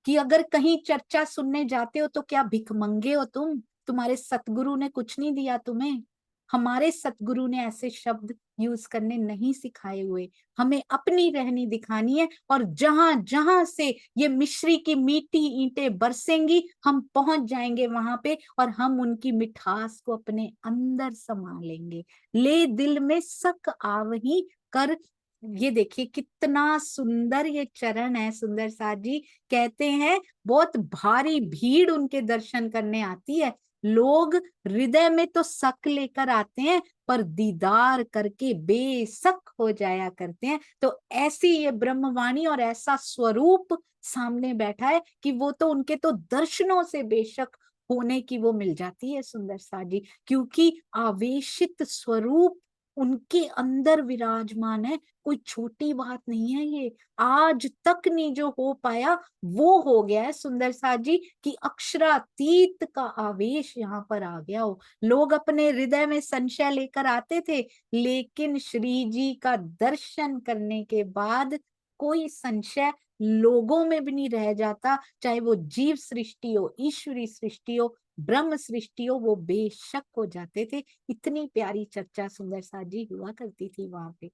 कि अगर कहीं चर्चा सुनने जाते हो तो क्या भिखमंगे हो तुम, तुम्हारे सतगुरु ने कुछ नहीं दिया तुम्हें। हमारे सतगुरु ने ऐसे शब्द यूज करने नहीं सिखाए हुए। हमें अपनी रहनी दिखानी है, और जहां जहां से ये मिश्री की मीठी ईंटें बरसेंगी हम पहुंच जाएंगे वहां पे, और हम उनकी मिठास को अपने अंदर समा लेंगे। ले दिल में सक आवही कर, ये देखिए कितना सुंदर ये चरण है सुंदर साथ जी। कहते हैं बहुत भारी भीड़ उनके दर्शन करने आती है, लोग हृदय में तो शक लेकर आते हैं पर दीदार करके बेशक हो जाया करते हैं। तो ऐसी ये ब्रह्मवाणी और ऐसा स्वरूप सामने बैठा है कि वो तो उनके तो दर्शनों से बेशक होने की वो मिल जाती है सुंदर सा जी, क्योंकि आवेशित स्वरूप उनके अंदर विराजमान है। कोई छोटी बात नहीं है ये, आज तक नहीं जो हो पाया वो हो गया है सुंदर सा जी, कि अक्षरातीत का आवेश यहाँ पर आ गया हो। लोग अपने हृदय में संशय लेकर आते थे, लेकिन श्री जी का दर्शन करने के बाद कोई संशय लोगों में भी नहीं रह जाता, चाहे वो जीव सृष्टि हो, ईश्वरी सृष्टि हो, ब्रह्म सृष्टि हो, वो बेशक हो जाते थे। इतनी प्यारी चर्चा सुंदर सा जी हुआ करती थी वहां पे।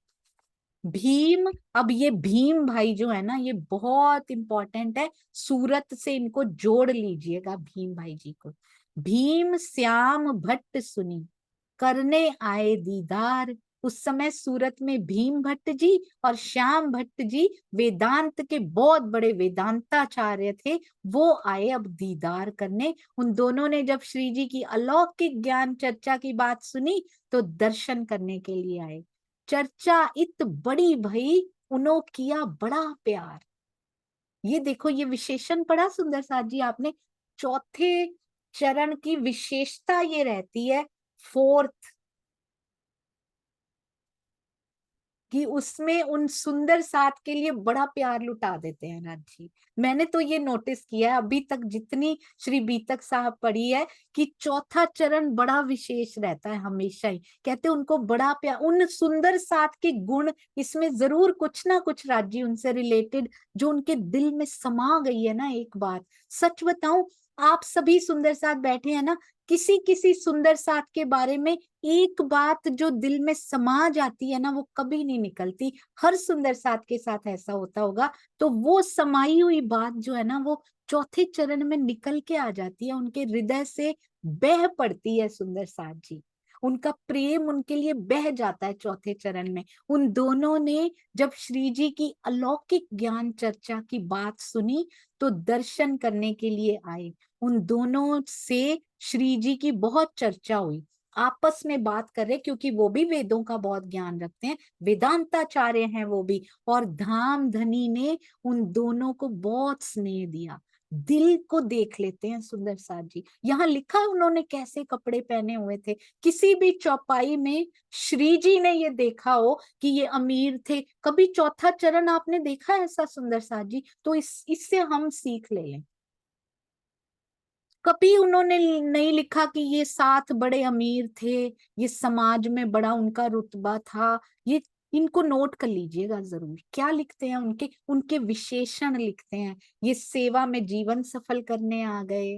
भीम, अब ये भीम भाई जो है ना, ये बहुत इंपॉर्टेंट है, सूरत से इनको जोड़ लीजिएगा भीम भाई जी को। भीम श्याम भट्ट सुनी करने आए दीदार। उस समय सूरत में भीम भट्ट जी और श्याम भट्ट जी वेदांत के बहुत बड़े वेदांताचार्य थे, वो आए अब दीदार करने। उन दोनों ने जब श्री जी की अलौकिक ज्ञान चर्चा की बात सुनी तो दर्शन करने के लिए आए। चर्चा इत बड़ी भई उनो किया बड़ा प्यार। ये देखो, ये विशेषण पढ़ा सुंदर साथ जी आपने, चौथे चरण की विशेषता ये रहती है, फोर्थ, कि उसमें उन सुंदर साथ के लिए बड़ा प्यार लुटा देते हैं नाथ जी। मैंने तो ये नोटिस किया है अभी तक जितनी श्री बीतक साहब पढ़ी है, कि चौथा चरण बड़ा विशेष रहता है हमेशा ही। कहते उनको बड़ा प्यार, उन सुंदर साथ के गुण इसमें जरूर कुछ ना कुछ राज जी उनसे रिलेटेड जो उनके दिल में समा गई है ना। एक बात सच बताऊं, आप सभी सुंदर साथ बैठे हैं ना, किसी किसी सुंदर साथ के बारे में एक बात जो दिल में समा जाती है ना, वो कभी नहीं निकलती। हर सुंदर साथ के साथ ऐसा होता होगा। तो वो समाई हुई बात जो है ना, वो चौथे चरण में निकल के आ जाती है, उनके हृदय से बह पड़ती है सुंदर साथ जी। उनका प्रेम उनके लिए बह जाता है चौथे चरण में। उन दोनों ने जब श्री जी की अलौकिक ज्ञान चर्चा की बात सुनी तो दर्शन करने के लिए आए। उन दोनों से श्री जी की बहुत चर्चा हुई, आपस में बात कर रहे, क्योंकि वो भी वेदों का बहुत ज्ञान रखते हैं, वेदांताचार्य हैं वो भी। और धाम धनी ने उन दोनों को बहुत स्नेह दिया। दिल को देख लेते हैं सुंदर साथ जी, यहाँ लिखा है उन्होंने कैसे कपड़े पहने हुए थे। किसी भी चौपाई में श्री जी ने ये देखा हो कि ये अमीर थे, कभी चौथा चरण आपने देखा है ऐसा सुंदर साथ जी? तो इससे हम सीख ले लें। कभी उन्होंने नहीं लिखा कि ये साथ बड़े अमीर थे, ये समाज में बड़ा उनका रुतबा था। ये इनको नोट कर लीजिएगा जरूर, क्या लिखते हैं उनके उनके विशेषण लिखते हैं। ये सेवा में जीवन सफल करने आ गए,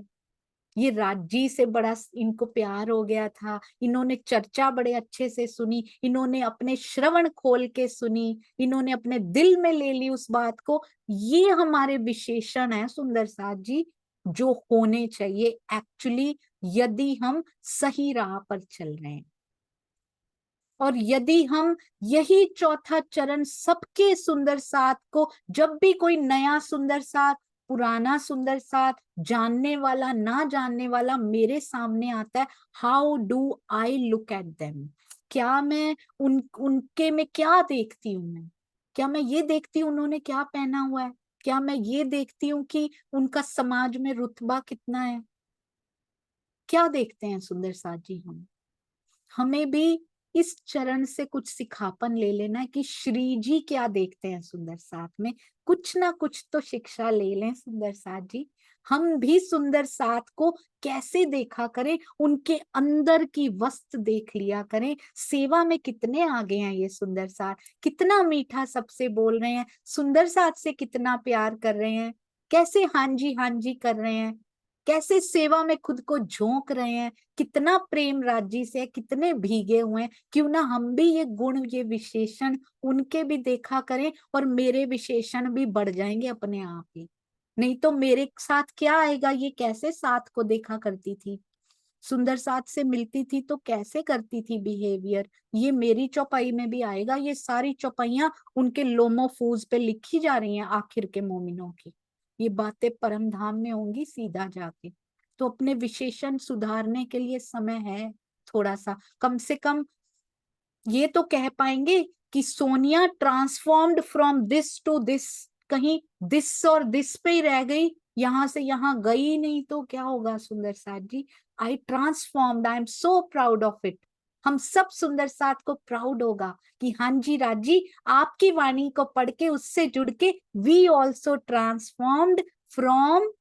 ये राज्य से बड़ा इनको प्यार हो गया था, इन्होंने चर्चा बड़े अच्छे से सुनी, इन्होंने अपने श्रवण खोल के सुनी, इन्होंने अपने दिल में ले ली उस बात को। ये हमारे विशेषण है सुंदर साथ जी, जो होने चाहिए एक्चुअली, यदि हम सही राह पर चल रहे हैं। और यदि हम यही चौथा चरण सबके सुंदर साथ को, जब भी कोई नया सुंदर साथ, पुराना सुंदर साथ, जानने वाला ना जानने वाला मेरे सामने आता है, how do I look at them? क्या मैं उनके में क्या देखती हूँ? मैं क्या मैं ये देखती हूँ उन्होंने क्या पहना हुआ है? क्या मैं ये देखती हूँ कि उनका समाज में रुतबा कितना है? क्या देखते हैं सुंदर साथ जी? हमें भी इस चरण से कुछ सिखापन ले लेना है कि श्री जी क्या देखते हैं सुंदर साथ में। कुछ ना कुछ तो शिक्षा ले लें सुंदर साथ जी। हम भी सुंदर साथ को कैसे देखा करें, उनके अंदर की वस्तु देख लिया करें। सेवा में कितने आगे हैं ये सुंदर साथ, कितना मीठा सबसे बोल रहे हैं, सुंदर साथ से कितना प्यार कर रहे हैं, कैसे हाँ जी कर रहे हैं, कैसे सेवा में खुद को झोंक रहे हैं, कितना प्रेम राज्य से, कितने भीगे हुए हैं। क्यों ना हम भी ये गुण, ये विशेषण उनके भी देखा करें, और मेरे विशेषण भी बढ़ जाएंगे अपने आप ही। नहीं तो मेरे साथ क्या आएगा? ये कैसे साथ को देखा करती थी, सुंदर साथ से मिलती थी तो कैसे करती थी बिहेवियर, ये मेरी चौपाई में भी आएगा। ये सारी चौपाइयां उनके लोमोफूज पे लिखी जा रही हैं आखिर के मोमिनों की। ये बातें परम धाम में होंगी सीधा जाके। तो अपने विशेषण सुधारने के लिए समय है थोड़ा सा। कम से कम ये तो कह पाएंगे कि Sonia transformed from this to this, कहीं दिस और दिस पे ही रह गई, यहां से यहां गई नहीं तो क्या होगा Sundar Saath ji? I transformed, I am so proud of it. हम सब सुंदर साथ को प्राउड होगा कि हाँ जी राज जी, आपकी वाणी को पढ़ के, उससे जुड़ के वी ऑल्सो ट्रांसफॉर्म्ड फ्रॉम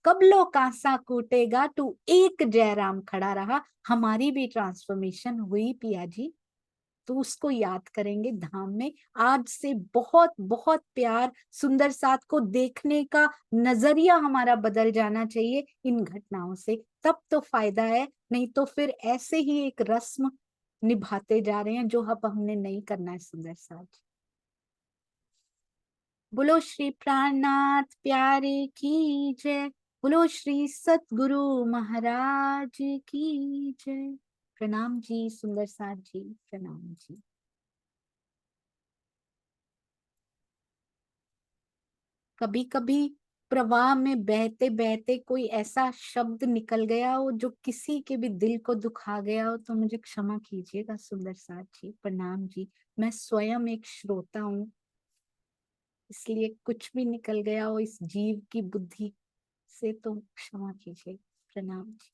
कबलो कांसा कूटेगा टू एक जयराम खड़ा रहा। हमारी भी ट्रांसफॉर्मेशन हुई पिया जी, तो उसको याद करेंगे धाम में। आज से बहुत बहुत प्यार, सुंदर साथ को देखने का नजरिया हमारा बदल जाना चाहिए इन घटनाओं से, तब तो फायदा है। नहीं तो फिर ऐसे ही एक रस्म निभाते जा रहे हैं जो अब हमने नहीं करना है सुंदर साथ। बोलो श्री प्राणनाथ प्यारे की जय, बोलो श्री सतगुरु महाराज की जय। प्रणाम जी सुंदर साथ जी, प्रणाम जी। कभी कभी प्रवाह में बहते बहते कोई ऐसा शब्द निकल गया हो जो किसी के भी दिल को दुखा गया हो तो मुझे क्षमा कीजिएगा सुंदर साथ जी, प्रणाम जी। मैं स्वयं एक श्रोता हूँ, इसलिए कुछ भी निकल गया हो इस जीव की बुद्धि से तो क्षमा कीजिए, प्रणाम जी।